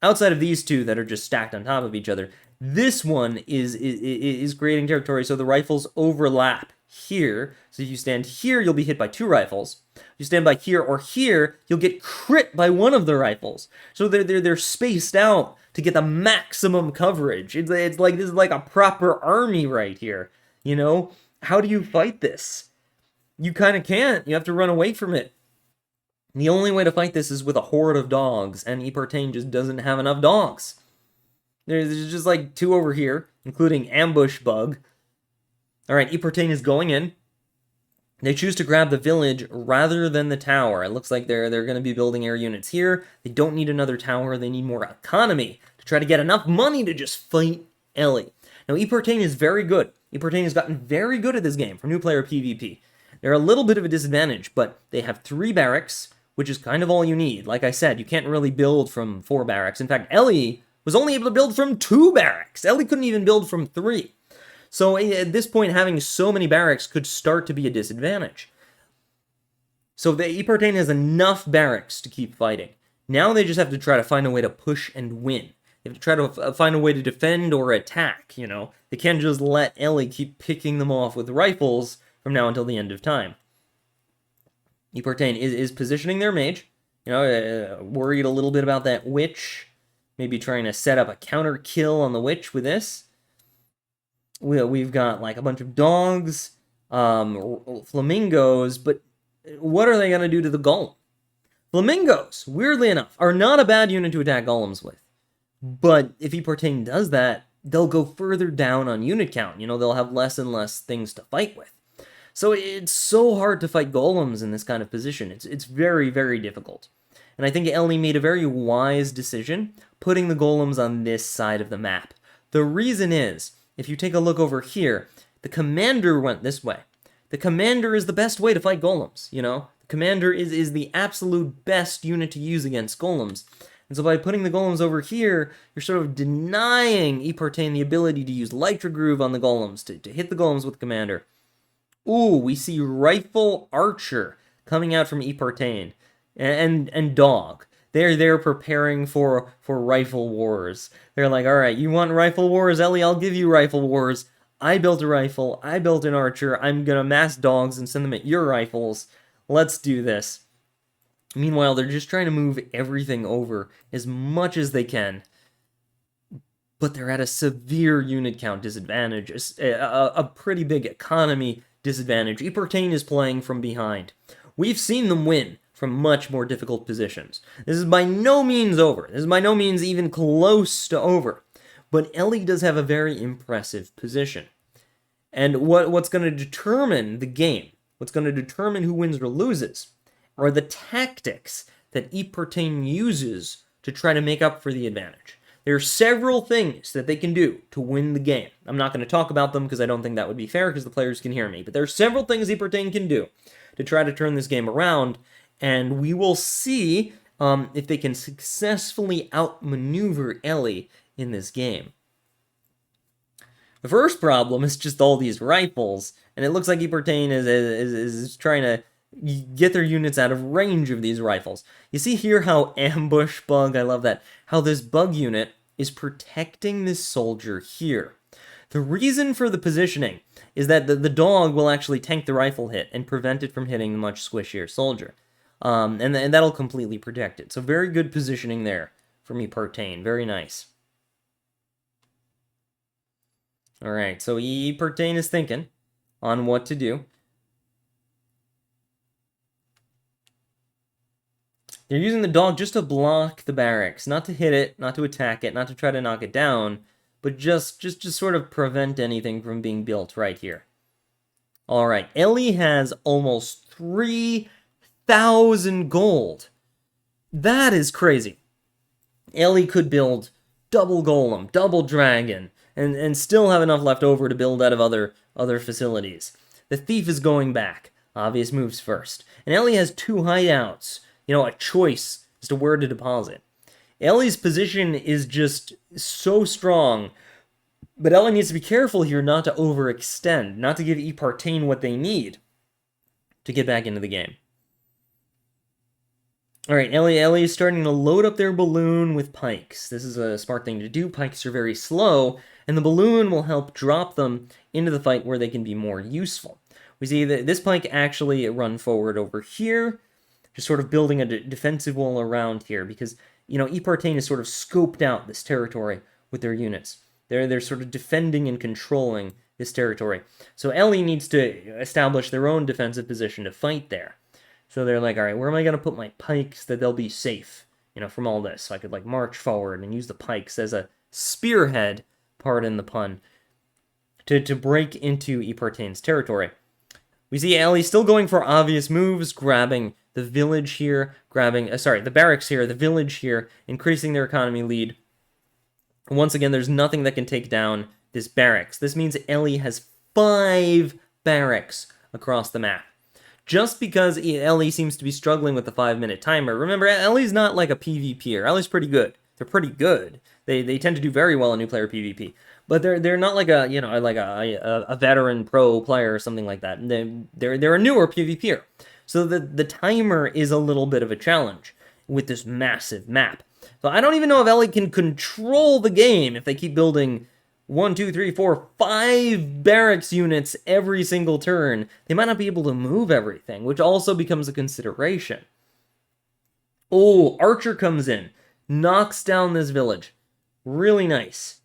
[SPEAKER 1] Outside of these 2 that are just stacked on top of each other, this one is creating territory, so the rifles overlap here. So if you stand here, you'll be hit by 2 rifles. If you stand by here or here, you'll get crit by 1 of the rifles. So they're spaced out to get the maximum coverage. It's like, this is like a proper army right here, you know? How do you fight this? You kind of can't. You have to run away from it. The only way to fight this is with a horde of dogs, and Epartain just doesn't have enough dogs. There's just like 2 over here, including Ambush Bug. Alright, Epartain is going in. They choose to grab the village rather than the tower. It looks like they're going to be building air units here. They don't need another tower. They need more economy to try to get enough money to just fight Ellie. Now, Epartain is very good. Epartain has gotten very good at this game for new player PvP. They're a little bit of a disadvantage, but they have 3 barracks, which is kind of all you need. Like I said, you can't really build from 4 barracks. In fact, Ellie was only able to build from 2 barracks. Ellie couldn't even build from 3. So at this point, having so many barracks could start to be a disadvantage. So the Epartain has enough barracks to keep fighting. Now they just have to try to find a way to push and win. They have to try to find a way to defend or attack, you know. They can't just let Ellie keep picking them off with rifles from now until the end of time. Epartain is positioning their mage, you know, worried a little bit about that witch. Maybe trying to set up a counter kill on the witch with this. We've got like a bunch of dogs, flamingos, but what are they going to do to the golem? Flamingos, weirdly enough, are not a bad unit to attack golems with. But if Epartain does that, they'll go further down on unit count. You know, they'll have less and less things to fight with. So it's so hard to fight golems in this kind of position. It's very, very difficult. And I think Ellie made a very wise decision putting the golems on this side of the map. The reason is, if you take a look over here, the commander went this way. The commander is the best way to fight golems, you know? The commander is the absolute best unit to use against golems. And so by putting the golems over here, you're sort of denying Epartain the ability to use Wargroove on the golems, to hit the golems with commander. Ooh, we see Rifle Archer coming out from Epartain. And Dog. They're preparing for Rifle Wars. They're like, alright, you want Rifle Wars, Ellie? I'll give you Rifle Wars. I built a rifle, I built an archer, I'm gonna mass dogs and send them at your rifles. Let's do this. Meanwhile, they're just trying to move everything over as much as they can. But they're at a severe unit count disadvantage, a pretty big economy disadvantage. Epartain is playing from behind. We've seen them win from much more difficult positions. This is by no means over. This is by no means even close to over. But Ellie does have a very impressive position. And what's going to determine the game, what's going to determine who wins or loses, are the tactics that Epartain uses to try to make up for the advantage. There are several things that they can do to win the game. I'm not going to talk about them because I don't think that would be fair because the players can hear me. But there are several things Epartain can do to try to turn this game around. And we will see if they can successfully outmaneuver Ellie in this game. The first problem is just all these rifles, and it looks like Epartain is trying to get their units out of range of these rifles. You see here how Ambush Bug, I love that, how this bug unit is protecting this soldier here. The reason for the positioning is that the dog will actually tank the rifle hit and prevent it from hitting the much squishier soldier. and that'll completely protect it. So very good positioning there from Epartain. Very nice. Alright, so Epartain is thinking on what to do. They're using the dog just to block the barracks, not to hit it, not to attack it, not to try to knock it down, but just sort of prevent anything from being built right here. Alright, Ellie has almost 3,000 gold. That is crazy. Ellie could build double golem, double dragon, and still have enough left over to build out of other facilities. The thief is going back. Obvious moves first. And Ellie has 2 hideouts. You know, a choice as to where to deposit. Ellie's position is just so strong, but Ellie needs to be careful here not to overextend, not to give Epartain what they need to get back into the game. Alright, Ellie is starting to load up their balloon with pikes. This is a smart thing to do. Pikes are very slow, and the balloon will help drop them into the fight where they can be more useful. We see that this pike actually run forward over here, just sort of building a defensive wall around here, because, you know, Epartain has sort of scoped out this territory with their units. They're sort of defending and controlling this territory. So Ellie needs to establish their own defensive position to fight there. So they're like, all right, where am I going to put my pikes that they'll be safe, you know, from all this? So I could, like, march forward and use the pikes as a spearhead, pardon the pun, to break into Epartain's territory. We see Ellie still going for obvious moves, grabbing the village here, the barracks here, the village here, increasing their economy lead. Once again, there's nothing that can take down this barracks. This means Ellie has 5 barracks across the map. Just because Ellie seems to be struggling with the 5-minute timer. Remember, Ellie's not like a PvPer. Ellie's pretty good. They're pretty good. They tend to do very well in new player PvP. But they're not like a, you know, like a veteran pro player or something like that. They're a newer PvPer. So the timer is a little bit of a challenge with this massive map. So I don't even know if Ellie can control the game if they keep building 1, 2, 3, 4, 5 barracks units every single turn. They might not be able to move everything, which also becomes a consideration. Oh, Archer comes in, knocks down this village. Really nice.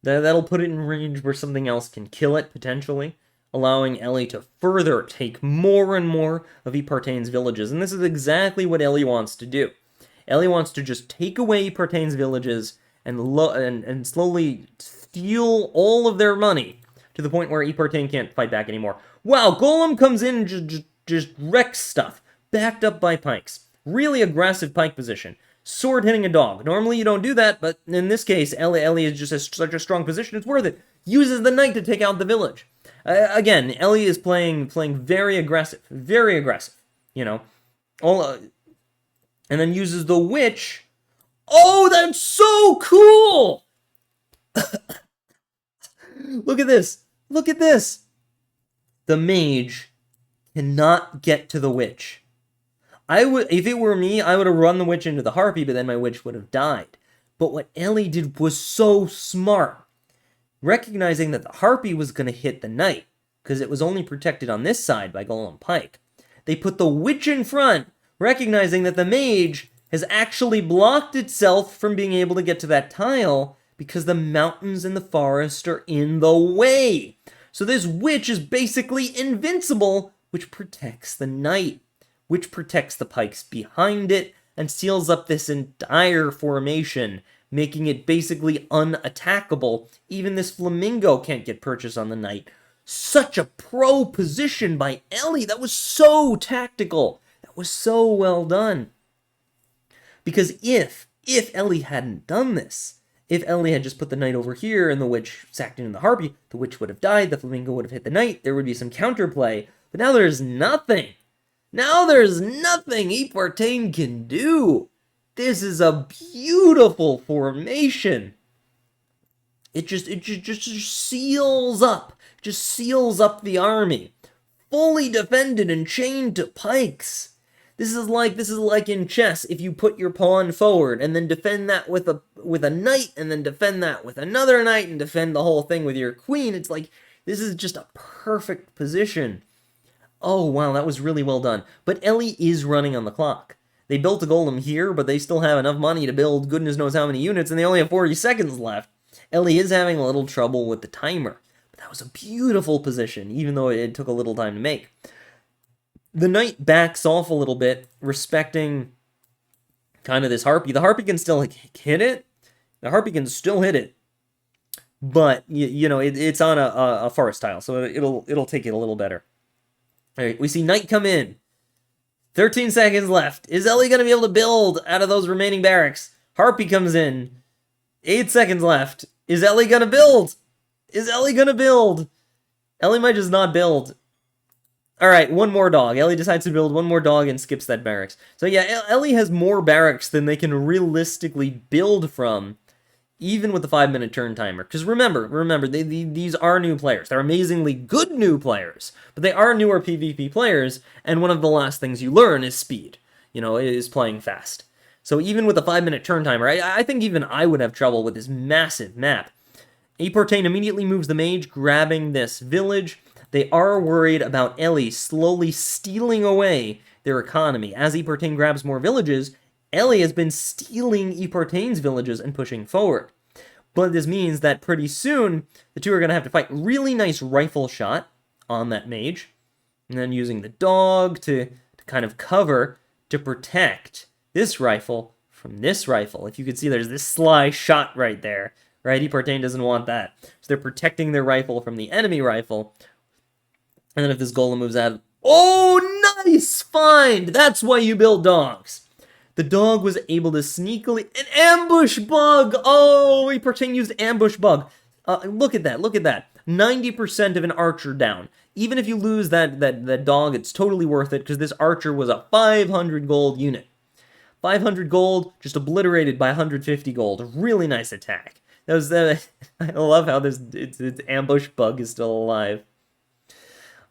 [SPEAKER 1] That'll put it in range where something else can kill it, potentially, allowing Ellie to further take more and more of Epartain's villages. And this is exactly what Ellie wants to do. Ellie wants to just take away Epartain's villages and slowly steal all of their money to the point where Epartain can't fight back anymore. Wow, Golem comes in and just wrecks stuff, backed up by pikes. Really aggressive pike position. Sword hitting a dog. Normally you don't do that, but in this case, Ellie is just such a strong position, it's worth it. Uses the knight to take out the village. Again, Ellie is playing very aggressive, you know. And then uses the witch. Oh, that's so cool! Look at this. Look at this. The mage cannot get to the witch. If it were me, I would have run the witch into the harpy, but then my witch would have died. But what Ellie did was so smart. Recognizing that the harpy was going to hit the knight, because it was only protected on this side by Golem Pike. They put the witch in front, recognizing that the mage has actually blocked itself from being able to get to that tile, because the mountains and the forest are in the way. So this witch is basically invincible, which protects the knight, which protects the pikes behind it, and seals up this entire formation, making it basically unattackable. Even this flamingo can't get purchase on the knight. Such a pro position by Ellie. That was so tactical. That was so well done. Because if Ellie hadn't done this, if Ellie had just put the knight over here and the witch sacked into the harpy, the witch would have died, the flamingo would have hit the knight, there would be some counterplay. But now there's nothing. Now there's nothing Epartain can do. This is a beautiful formation. It just seals up. Just seals up the army. Fully defended and chained to pikes. This is like in chess, if you put your pawn forward and then defend that with a knight and then defend that with another knight and defend the whole thing with your queen. It's like, this is just a perfect position. Oh, wow, that was really well done. But Ellie is running on the clock. They built a golem here, but they still have enough money to build goodness knows how many units, and they only have 40 seconds left. Ellie is having a little trouble with the timer. But that was a beautiful position, even though it took a little time to make. The knight backs off a little bit, respecting kind of this harpy. The harpy can still hit it. The harpy can still hit it. But, you know, it's on a forest tile, so it'll take it a little better. All right, we see knight come in. 13 seconds left. Is Ellie going to be able to build out of those remaining barracks? Harpy comes in. 8 seconds left. Is Ellie going to build? Is Ellie going to build? Ellie might just not build. All right, one more dog. Ellie decides to build one more dog and skips that barracks. So yeah, Ellie has more barracks than they can realistically build from, even with the 5-minute turn timer. Because remember, these are new players. They're amazingly good new players, but they are newer PvP players, and one of the last things you learn is speed, you know, is playing fast. So even with a 5-minute turn timer, I think even I would have trouble with this massive map. Epartain immediately moves the mage, grabbing this village. They are worried about Ellie slowly stealing away their economy. As Epartain grabs more villages, Ellie has been stealing Epartain's villages and pushing forward. But this means that pretty soon, the two are going to have to fight. Really nice rifle shot on that mage. And then using the dog to kind of cover to protect this rifle from this rifle. If you can see, there's this sly shot right there. Right? Epartain doesn't want that. So they're protecting their rifle from the enemy rifle. And then if this golem moves out... Oh, nice find! That's why you build dogs. The dog was able to sneakily... An ambush bug! Oh, Epartain used ambush bug. Look at that, look at that. 90% of an archer down. Even if you lose that dog, it's totally worth it, because this archer was a 500 gold unit. 500 gold, just obliterated by 150 gold. Really nice attack. That was I love how its ambush bug is still alive.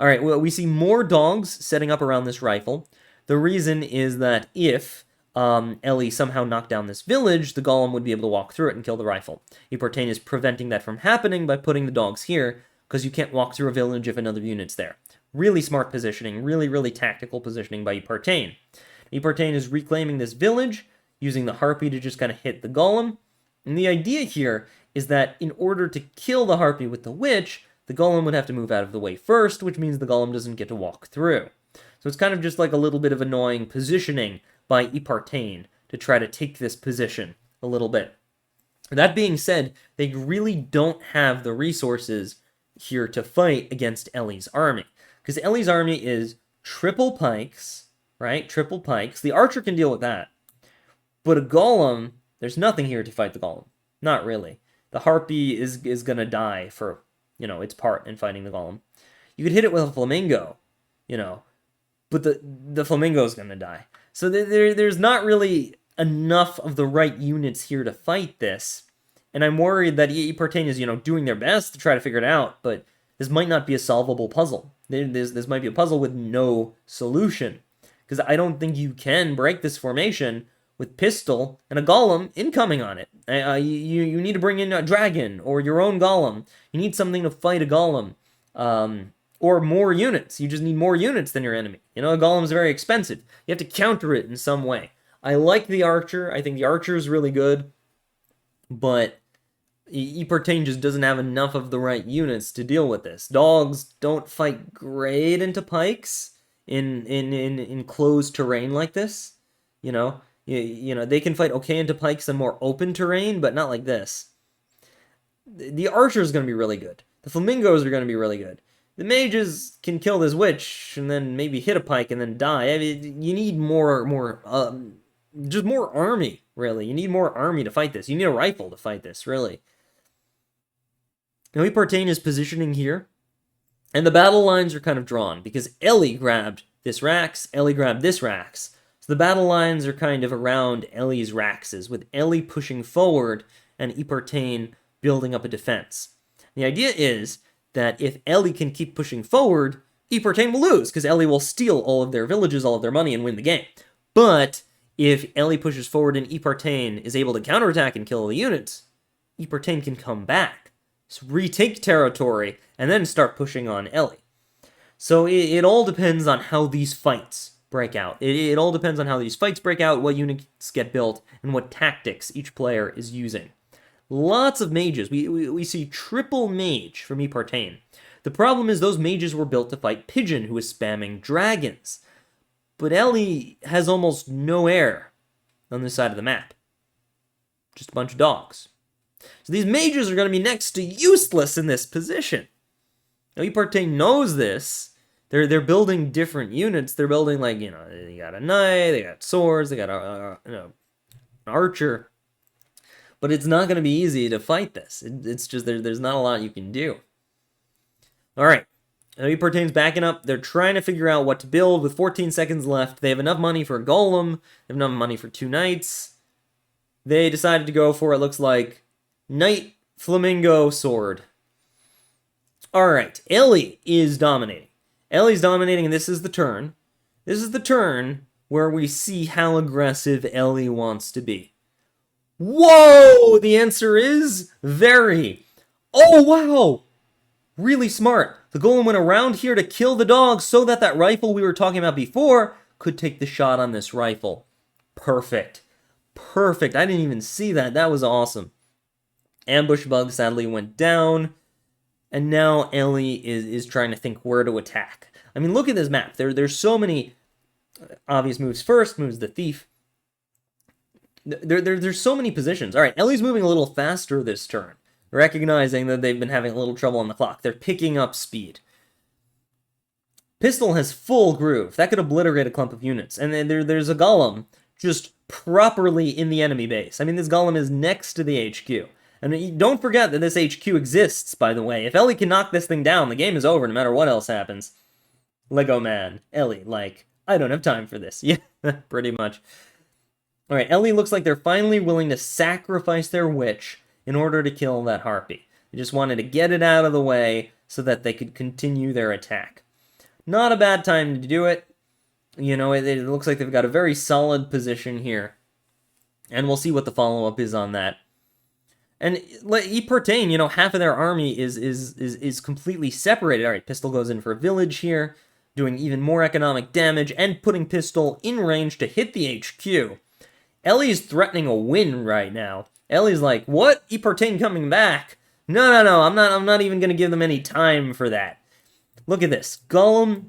[SPEAKER 1] All right, well, we see more dogs setting up around this rifle. The reason is that if Ellie somehow knocked down this village, the golem would be able to walk through it and kill the rifle. Epartain is preventing that from happening by putting the dogs here, because you can't walk through a village if another unit's there. Really smart positioning, really tactical positioning by Epartain. Epartain is reclaiming this village, using the harpy to just kind of hit the golem. And the idea here is that in order to kill the harpy with the witch, the golem would have to move out of the way first, which means the golem doesn't get to walk through. So it's kind of just like a little bit of annoying positioning by Epartain to try to take this position a little bit. That being said, they really don't have the resources here to fight against Ellie's army. Because Ellie's army is triple pikes, right? Triple pikes. The archer can deal with that. But a golem, there's nothing here to fight the golem. Not really. The harpy is going to die for, you know, its part in fighting the golem. You could hit it with a flamingo, you know, but the flamingo is going to die. So there's not really enough of the right units here to fight this. And I'm worried that Epartain is, you know, doing their best to try to figure it out, but this might not be a solvable puzzle. This might be a puzzle with no solution. Because I don't think you can break this formation with pistol and a golem incoming on it. You need to bring in a dragon or your own golem. You need something to fight a golem. Or more units. You just need more units than your enemy. You know, a golem's very expensive. You have to counter it in some way. I like the archer. I think the archer is really good. But Epartain just doesn't have enough of the right units to deal with this. Dogs don't fight great into pikes in closed terrain like this. You know, they can fight okay into pikes in more open terrain, but not like this. The archer is going to be really good. The flamingos are going to be really good. The mages can kill this witch and then maybe hit a pike and then die. I mean, you need just more army, really. You need more army to fight this. You need a rifle to fight this, really. Now, Epartain is positioning here, and the battle lines are kind of drawn, because Ellie grabbed this Rax, Ellie grabbed this Rax. So the battle lines are kind of around Ellie's Raxes, with Ellie pushing forward and Epartain building up a defense. The idea is that if Ellie can keep pushing forward, Epartain will lose, because Ellie will steal all of their villages, all of their money, and win the game. But if Ellie pushes forward and Epartain is able to counterattack and kill the units, Epartain can come back, so retake territory, and then start pushing on Ellie. So it all depends on how these fights break out. It all depends on how these fights break out, what units get built, and what tactics each player is using. Lots of mages. We see triple mage from Epartain. The problem is those mages were built to fight Pigeon, who is spamming dragons. But Ellie has almost no air on this side of the map. Just a bunch of dogs. So these mages are going to be next to useless in this position. Now, Epartain knows this. They're building different units. They're building, like, you know, they got a knight, they got swords, they got an archer. But it's not going to be easy to fight this. It's just there's not a lot you can do. All right. Epartain's backing up. They're trying to figure out what to build with 14 seconds left. They have enough money for a golem. They have enough money for 2 knights. They decided to go for, it looks like, knight, flamingo, sword. All right. Ellie is dominating. Ellie's dominating, and this is the turn. This is the turn where we see how aggressive Ellie wants to be. Whoa! The answer is very. Oh, wow! Really smart. The golem went around here to kill the dog so that that rifle we were talking about before could take the shot on this rifle. Perfect. Perfect. I didn't even see that. That was awesome. Ambush bug sadly went down. And now Ellie is trying to think where to attack. I mean, look at this map. There's so many obvious moves. First, moves the thief. There's so many positions. All right, Ellie's moving a little faster this turn, recognizing that they've been having a little trouble on the clock. They're picking up speed. Pistol has full groove. That could obliterate a clump of units. And then there's a golem just properly in the enemy base. I mean, this golem is next to the HQ. And don't forget that this HQ exists, by the way. If Ellie can knock this thing down, the game is over no matter what else happens. Lego man. Ellie, like, I don't have time for this. Yeah, pretty much. Alright, Ellie looks like they're finally willing to sacrifice their witch in order to kill that harpy. They just wanted to get it out of the way so that they could continue their attack. Not a bad time to do it. You know, it looks like they've got a very solid position here. And we'll see what the follow-up is on that. And Epartain, you know, half of their army is completely separated. All right, Pistol goes in for a village here, doing even more economic damage and putting Pistol in range to hit the HQ. Ellie's threatening a win right now. Ellie's like, "What? Epartain coming back? No, I'm not even going to give them any time for that." Look at this. Golem,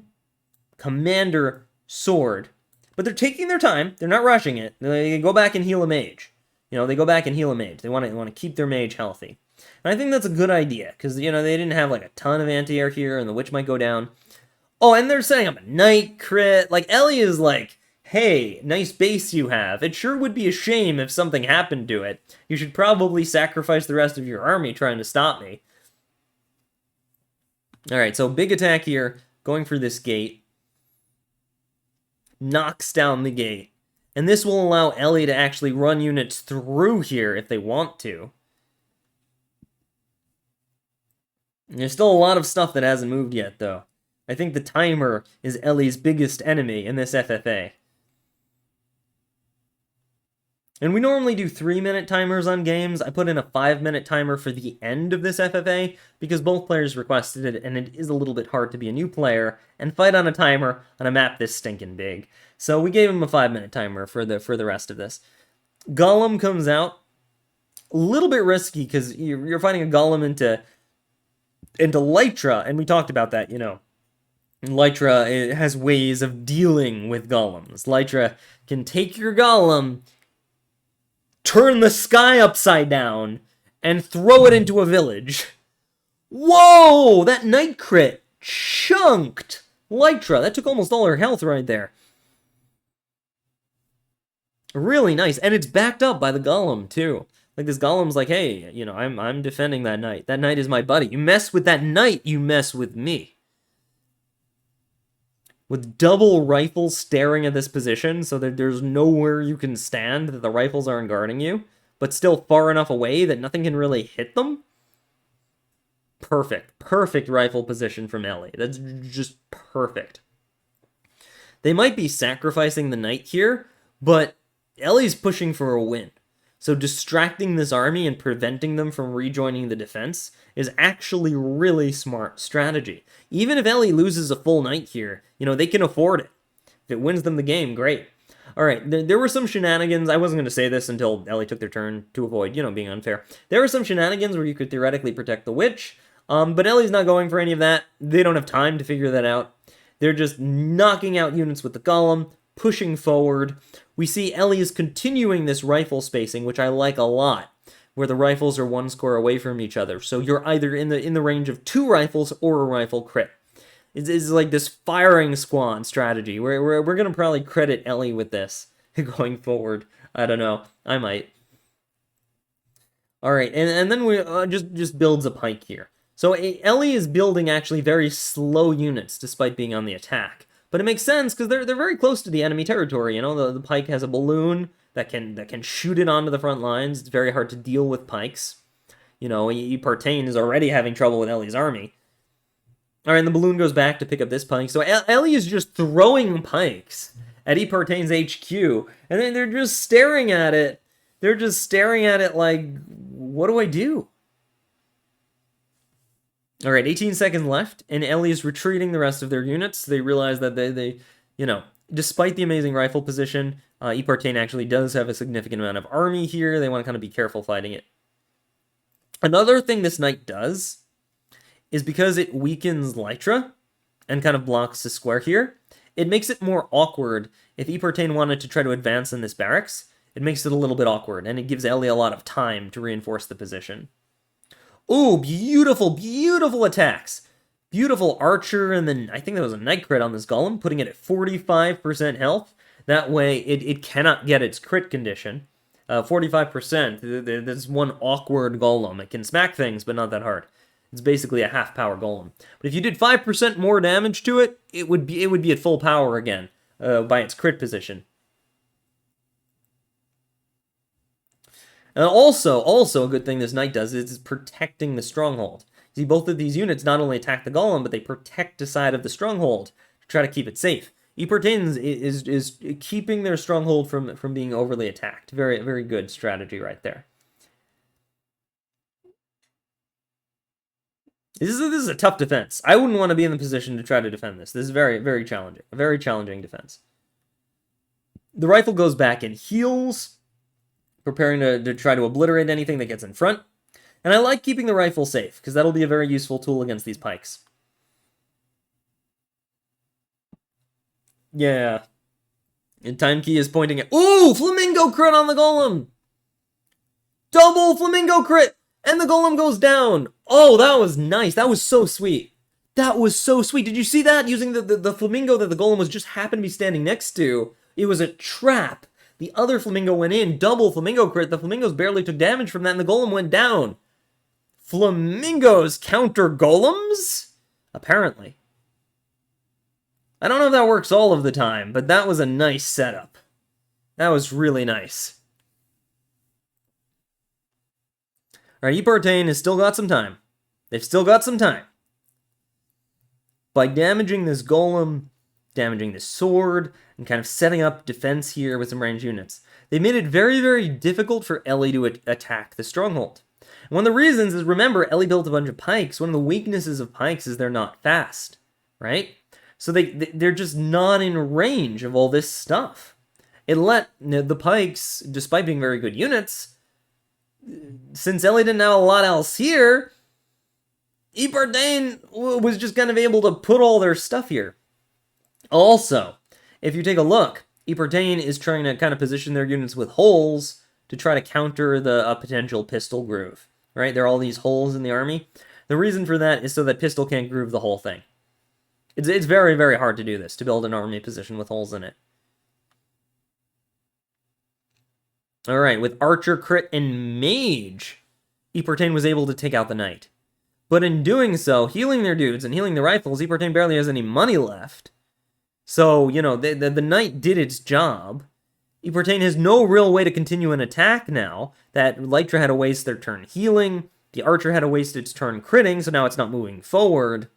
[SPEAKER 1] Commander, Sword. But they're taking their time. They're not rushing it. They go back and heal a mage. You know, they go back and heal a mage. They want to keep their mage healthy. And I think that's a good idea, because, you know, they didn't have, like, a ton of anti-air here, and the witch might go down. Oh, and they're setting up a knight crit. Like, Ellie is like, hey, nice base you have. It sure would be a shame if something happened to it. You should probably sacrifice the rest of your army trying to stop me. Alright, so big attack here, going for this gate. Knocks down the gate. And this will allow Ellie to actually run units through here if they want to. And there's still a lot of stuff that hasn't moved yet, though. I think the timer is Ellie's biggest enemy in this FFA. And we normally do 3-minute timers on games. I put in a 5-minute timer for the end of this FFA because both players requested it, and it is a little bit hard to be a new player and fight on a timer on a map this stinking big. So we gave him a 5-minute timer for the rest of this. Golem comes out. A little bit risky because you're fighting a golem into Lytra, and we talked about that, you know. Lytra has ways of dealing with golems. Lytra can take your golem, turn the sky upside down, and throw it into a village. Whoa! That knight crit chunked Lytra. That took almost all her health right there. Really nice. And it's backed up by the golem, too. Like, this golem's like, hey, you know, I'm defending that knight. That knight is my buddy. You mess with that knight, you mess with me. With double rifles staring at this position so that there's nowhere you can stand, that the rifles aren't guarding you, but still far enough away that nothing can really hit them. Perfect. Perfect rifle position from Ellie. That's just perfect. They might be sacrificing the knight here, but Ellie's pushing for a win. So distracting this army and preventing them from rejoining the defense is actually really smart strategy. Even if Ellie loses a full knight here, they can afford it. If it wins them the game, great. Alright, there were some shenanigans. I wasn't going to say this until Ellie took their turn to avoid, being unfair. There were some shenanigans where you could theoretically protect the witch, but Ellie's not going for any of that. They don't have time to figure that out. They're just knocking out units with the golem, pushing forward. We see Ellie is continuing this rifle spacing, which I like a lot, where the rifles are one square away from each other. So you're either in the range of 2 rifles or a rifle crit. It's like this firing squad strategy. We're going to probably credit Ellie with this going forward. I don't know. I might. Alright, and then we just builds a pike here. So Ellie is building actually very slow units despite being on the attack. But it makes sense because they're very close to the enemy territory. The pike has a balloon that can shoot it onto the front lines. It's very hard to deal with pikes. Epartain is already having trouble with Ellie's army. Alright, and the balloon goes back to pick up this pike. So Ellie is just throwing pikes at Epartain's HQ. And then they're just staring at it. They're just staring at it like, what do I do? Alright, 18 seconds left, and Ellie is retreating the rest of their units. They realize that they despite the amazing rifle position, Epartain actually does have a significant amount of army here. They want to kind of be careful fighting it. Another thing this knight does is because it weakens Lytra and kind of blocks the square here, it makes it more awkward if Epartain wanted to try to advance in this barracks. It makes it a little bit awkward, and it gives Ellie a lot of time to reinforce the position. Ooh, beautiful, beautiful attacks. Beautiful archer, and then I think there was a knight crit on this golem, putting it at 45% health. That way, it cannot get its crit condition. 45%, there's one awkward golem. It can smack things, but not that hard. It's basically a half-power golem. But if you did 5% more damage to it, it would be at full power again, by its crit position. And also a good thing this knight does is protecting the stronghold. See, both of these units not only attack the golem, but they protect the side of the stronghold to try to keep it safe. Epartain is keeping their stronghold from being overly attacked. Very, very good strategy right there. This is a tough defense. I wouldn't want to be in the position to try to defend this. This is very, very challenging. A very challenging defense. The rifle goes back and heals, preparing to try to obliterate anything that gets in front. And I like keeping the rifle safe, because that'll be a very useful tool against these pikes. Yeah. And Time Key is pointing at... Ooh! Flamingo crit on the golem! Double flamingo crit! And the golem goes down! Oh, that was nice. That was so sweet. That was so sweet. Did you see that? Using the flamingo that the golem was just happened to be standing next to. It was a trap. The other flamingo went in. Double flamingo crit. The flamingos barely took damage from that, and the golem went down. Flamingos counter golems? Apparently. I don't know if that works all of the time, but that was a nice setup. That was really nice. Alright, Epartain has still got some time. They've still got some time. By damaging this golem, damaging this sword, and kind of setting up defense here with some ranged units, they made it very, very difficult for Ellie to attack the stronghold. And one of the reasons is, remember, Ellie built a bunch of pikes. One of the weaknesses of pikes is they're not fast, right? So they're just not in range of all this stuff. It let the pikes, despite being very good units, since Ellie didn't have a lot else here, Epartain was just kind of able to put all their stuff here. Also, if you take a look, Epartain is trying to kind of position their units with holes to try to counter the potential pistol groove, right? There are all these holes in the army. The reason for that is so that pistol can't groove the whole thing. It's very, very hard to do this, to build an army position with holes in it. Alright, with Archer, Crit, and Mage, Epartain was able to take out the Knight. But in doing so, healing their dudes and healing the rifles, Epartain barely has any money left. So, the Knight did its job. Epartain has no real way to continue an attack now. That Lytra had to waste their turn healing. The Archer had to waste its turn critting, so now it's not moving forward.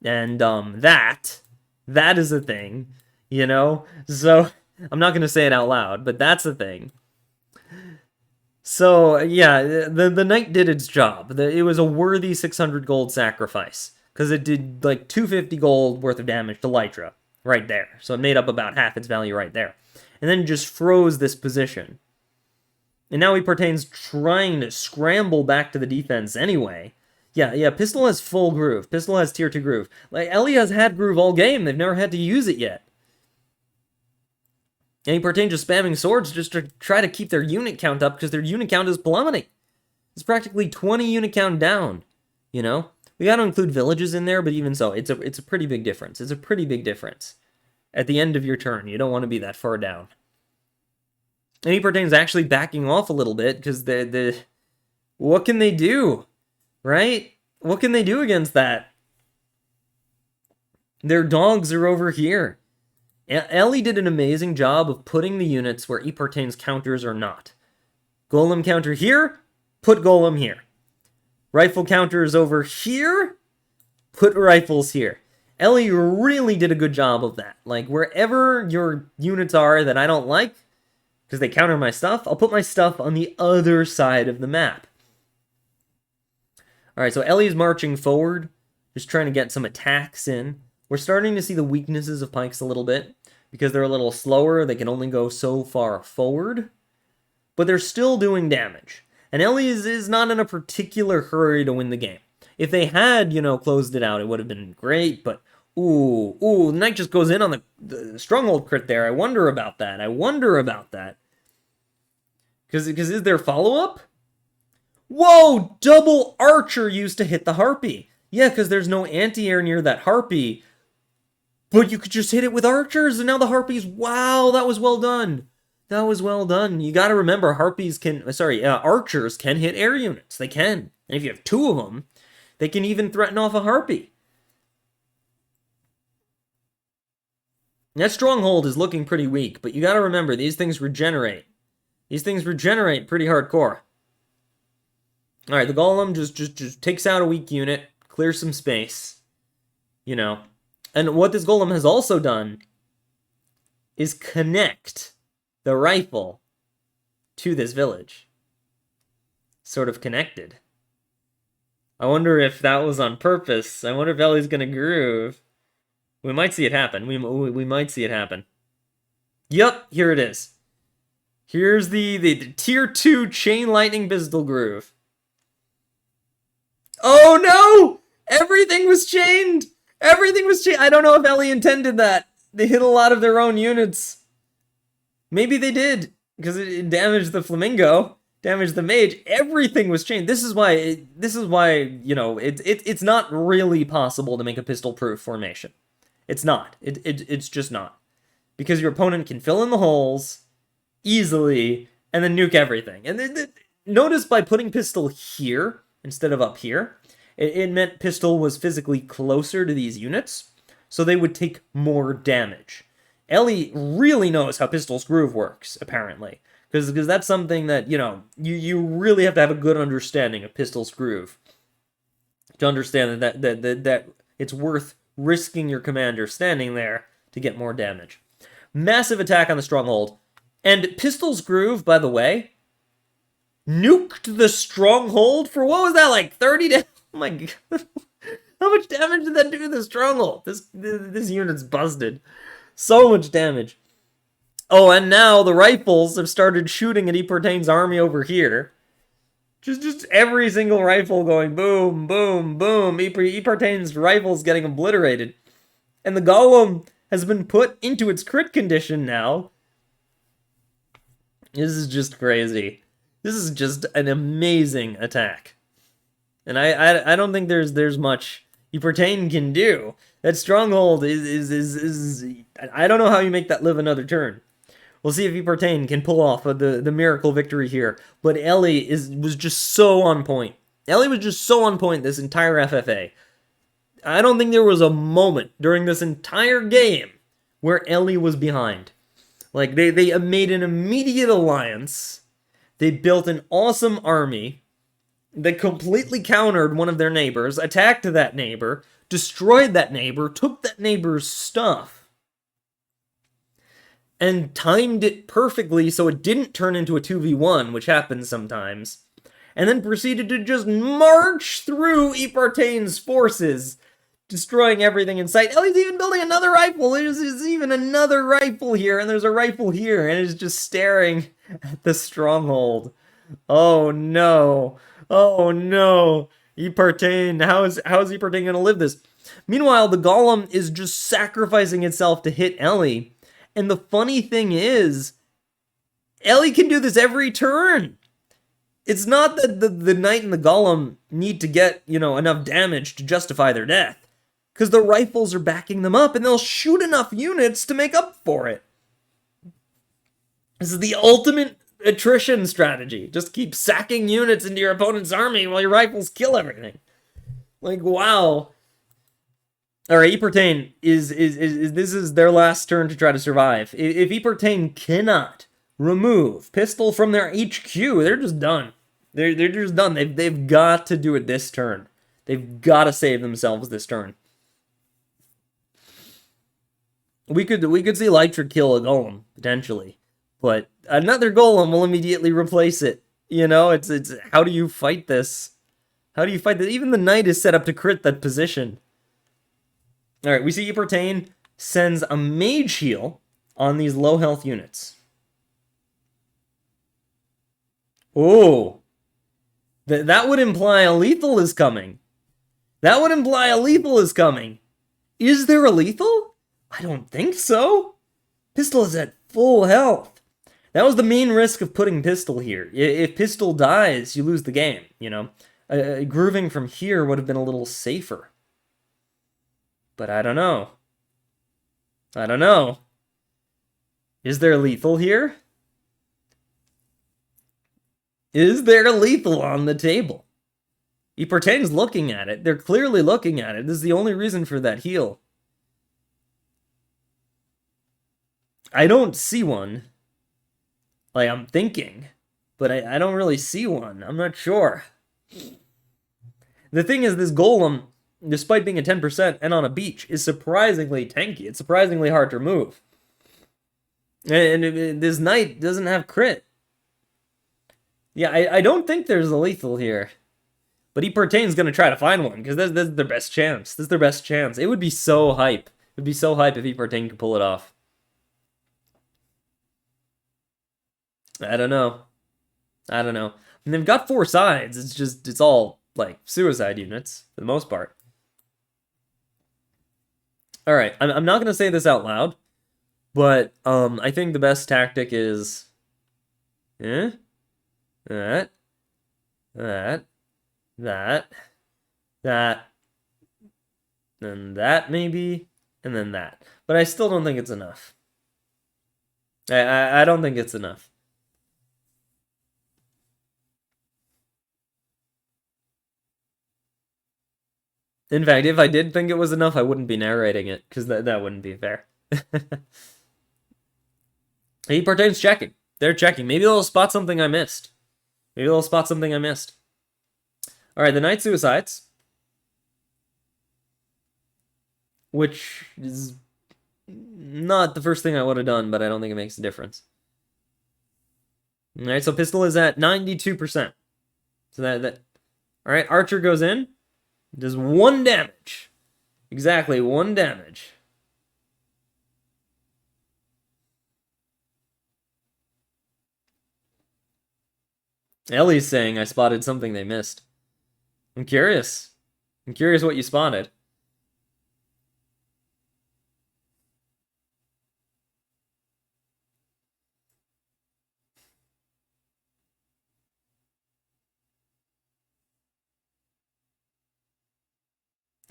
[SPEAKER 1] And, that is a thing, So, I'm not going to say it out loud, but that's a thing. So, yeah, the knight did its job. It was a worthy 600 gold sacrifice, because it did like 250 gold worth of damage to Lytra right there. So it made up about half its value right there. And then just froze this position. And now Epartain's trying to scramble back to the defense anyway. Yeah, Pistol has full groove. Pistol has tier 2 groove. Like, Ellie has had groove all game. They've never had to use it yet. And Epartain just spamming swords just to try to keep their unit count up, because their unit count is plummeting. It's practically 20 unit count down, you know? We gotta include villages in there, but even so, it's a pretty big difference. It's a pretty big difference. At the end of your turn, you don't want to be that far down. And Epartain's actually backing off a little bit, because what can they do? Right? What can they do against that? Their dogs are over here. Ellie did an amazing job of putting the units where Epartain's counters are not. Golem counter here, put golem here. Rifle counters over here, put rifles here. Ellie really did a good job of that. Like, wherever your units are that I don't like, because they counter my stuff, I'll put my stuff on the other side of the map. Alright, so Ellie's marching forward, just trying to get some attacks in. We're starting to see the weaknesses of pikes a little bit, because they're a little slower, they can only go so far forward, but they're still doing damage. And Ellie is not in a particular hurry to win the game. If they had, closed it out, it would have been great, but ooh, the knight just goes in on the stronghold crit there. I wonder about that. Because is there follow-up? Whoa, double archer used to hit the harpy. Yeah, because there's no anti-air near that harpy. But you could just hit it with archers, and now the harpies, wow, that was well done. That was well done. You gotta remember, archers can hit air units. They can. And if you have 2 of them, they can even threaten off a harpy. That stronghold is looking pretty weak, but you gotta remember, these things regenerate. These things regenerate pretty hardcore. Alright, the golem just takes out a weak unit, clears some space. And what this golem has also done is connect the rifle to this village. Sort of connected. I wonder if that was on purpose. I wonder if Ellie's gonna groove. We might see it happen. We might see it happen. Yup, here it is. Here's the tier 2 chain lightning pistol groove. Oh no! Everything was chained! Everything was chained! I don't know if Ellie intended that. They hit a lot of their own units. Maybe they did, because it damaged the flamingo, damaged the mage. Everything was chained. This is why, it's not really possible to make a pistol-proof formation. It's not. It's just not. Because your opponent can fill in the holes easily and then nuke everything. And notice by putting pistol here instead of up here, it meant pistol was physically closer to these units, so they would take more damage. Ellie really knows how pistol's groove works, apparently. Because that's something that, you really have to have a good understanding of pistol's groove to understand that it's worth risking your commander standing there to get more damage. Massive attack on the stronghold. And pistol's groove, by the way, nuked the stronghold for, what was that, like 30 damage? Oh my god. How much damage did that do to the stronghold? This unit's busted. So much damage. Oh, and now the rifles have started shooting at Epartain's army over here. Just every single rifle going boom, boom, boom. Epartain's rifle's getting obliterated. And the golem has been put into its crit condition now. This is just crazy. This is just an amazing attack. And I don't think there's much Epartain can do. That stronghold is I don't know how you make that live another turn. We'll see if Epartain can pull off the miracle victory here. But Ellie was just so on point. Ellie was just so on point this entire FFA. I don't think there was a moment during this entire game where Ellie was behind. Like, they made an immediate alliance. They built an awesome army that completely countered one of their neighbors, attacked that neighbor, destroyed that neighbor, took that neighbor's stuff. and timed it perfectly so it didn't turn into a 2v1, which happens sometimes, and then proceeded to just march through Epartain's forces, destroying everything in sight. Ellie's even building another rifle. There's even another rifle here, and there's a rifle here, and it's just staring at the stronghold. Oh no. Oh no. Epartain, how is Epartain gonna live this? Meanwhile, the golem is just sacrificing itself to hit Ellie. And the funny thing is, Ellie can do this every turn. It's not that the knight and the golem need to get, enough damage to justify their death. Because the rifles are backing them up, and they'll shoot enough units to make up for it. This is the ultimate attrition strategy. Just keep sacking units into your opponent's army while your rifles kill everything. Like, wow. Alright, Epartain this is their last turn to try to survive. If Epartain cannot remove Pistol from their HQ, they're just done. They're just done. They've got to do it this turn. They've got to save themselves this turn. We could see Lytra kill a golem, potentially. But another golem will immediately replace it. It's how do you fight this? How do you fight this? Even the knight is set up to crit that position. Alright, we see Epartain sends a mage heal on these low health units. Oh. That would imply a lethal is coming. That would imply a lethal is coming. Is there a lethal? I don't think so. Pistol is at full health. That was the main risk of putting Pistol here. If Pistol dies, you lose the game, Grooving from here would have been a little safer. But I don't know. I don't know. Is there lethal here? Is there lethal on the table? Epartain's looking at it. They're clearly looking at it. This is the only reason for that heal. I don't see one. Like, I'm thinking. But I don't really see one. I'm not sure. The thing is, this golem, despite being at 10% and on a beach, is surprisingly tanky. It's surprisingly hard to remove. And this knight doesn't have crit. Yeah, I don't think there's a lethal here. But Epartain's going to try to find one, because this is their best chance. This is their best chance. It would be so hype. It would be so hype if Epartain could pull it off. I don't know. I don't know. And they've got 4 sides. It's all, like, suicide units, for the most part. Alright, I'm not going to say this out loud, but I think the best tactic is... that, then that maybe, and then that. But I still don't think it's enough. I don't think it's enough. In fact, if I did think it was enough, I wouldn't be narrating it, because that wouldn't be fair. Epartain's checking. They're checking. Maybe they'll spot something I missed. Maybe they'll spot something I missed. Alright, the Knight suicides. Which is not the first thing I would have done, but I don't think it makes a difference. Alright, so Pistol is at 92%. So that Alright, Archer goes in. Does 1 damage. Exactly, 1 damage. Ellie's saying I spotted something they missed. I'm curious. I'm curious what you spotted.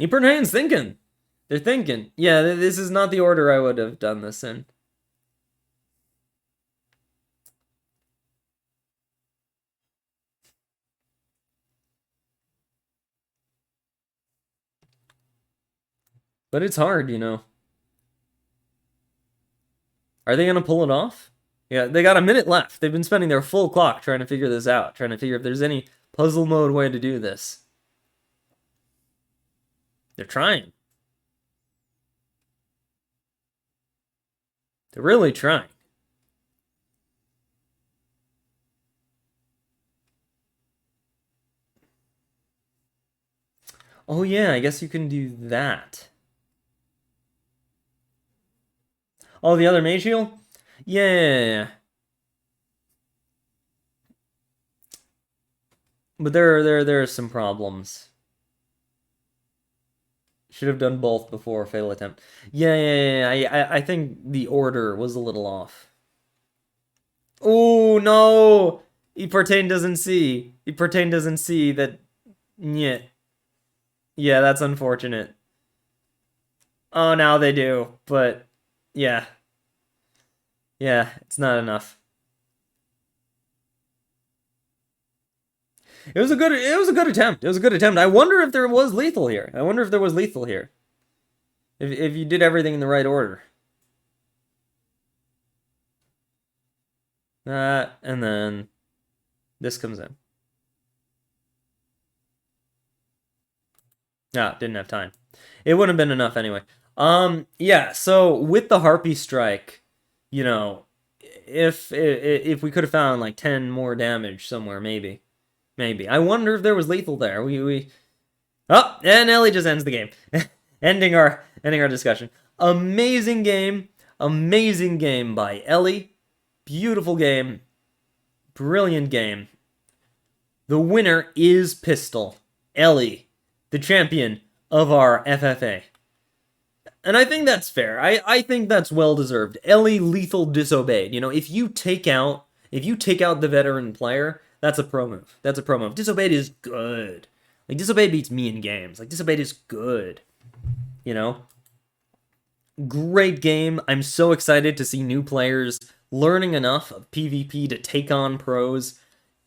[SPEAKER 1] Epartain's thinking. They're thinking. Yeah, this is not the order I would have done this in. But it's hard, Are they going to pull it off? Yeah, they got a minute left. They've been spending their full clock trying to figure this out. Trying to figure if there's any puzzle mode way to do this. They're trying. They're really trying. Oh yeah, I guess you can do that. Oh, the other mage heal? Yeah. But there are some problems. Should have done both before fatal attempt. I think the order was a little off. Oh no! Epartain doesn't see. Epartain doesn't see that. Yeah. Yeah, that's unfortunate. Oh, now they do, but yeah. Yeah, it's not enough. It was a good attempt. It was a good attempt. I wonder if there was lethal here. I wonder if there was lethal here. If you did everything in the right order. That and then this comes in. Ah, didn't have time. It wouldn't have been enough anyway. Yeah, so with the Harpy Strike, you know, if we could have found like 10 more damage somewhere, maybe. Maybe. I wonder if there was lethal there. Oh, and Ellie just ends the game. ending our discussion. Amazing game. Amazing game by Ellie. Beautiful game. Brilliant game. The winner is Pistol. Ellie, the champion of our FFA. And I think that's fair. I think that's well deserved. Ellie lethal disobeyed. You know, if you take out the veteran player, that's a pro move. That's a pro move. Disobeyed is good. Like Disobeyed beats me in games. Like Disobeyed is good. You know? Great game. I'm so excited to see new players learning enough of PvP to take on pros.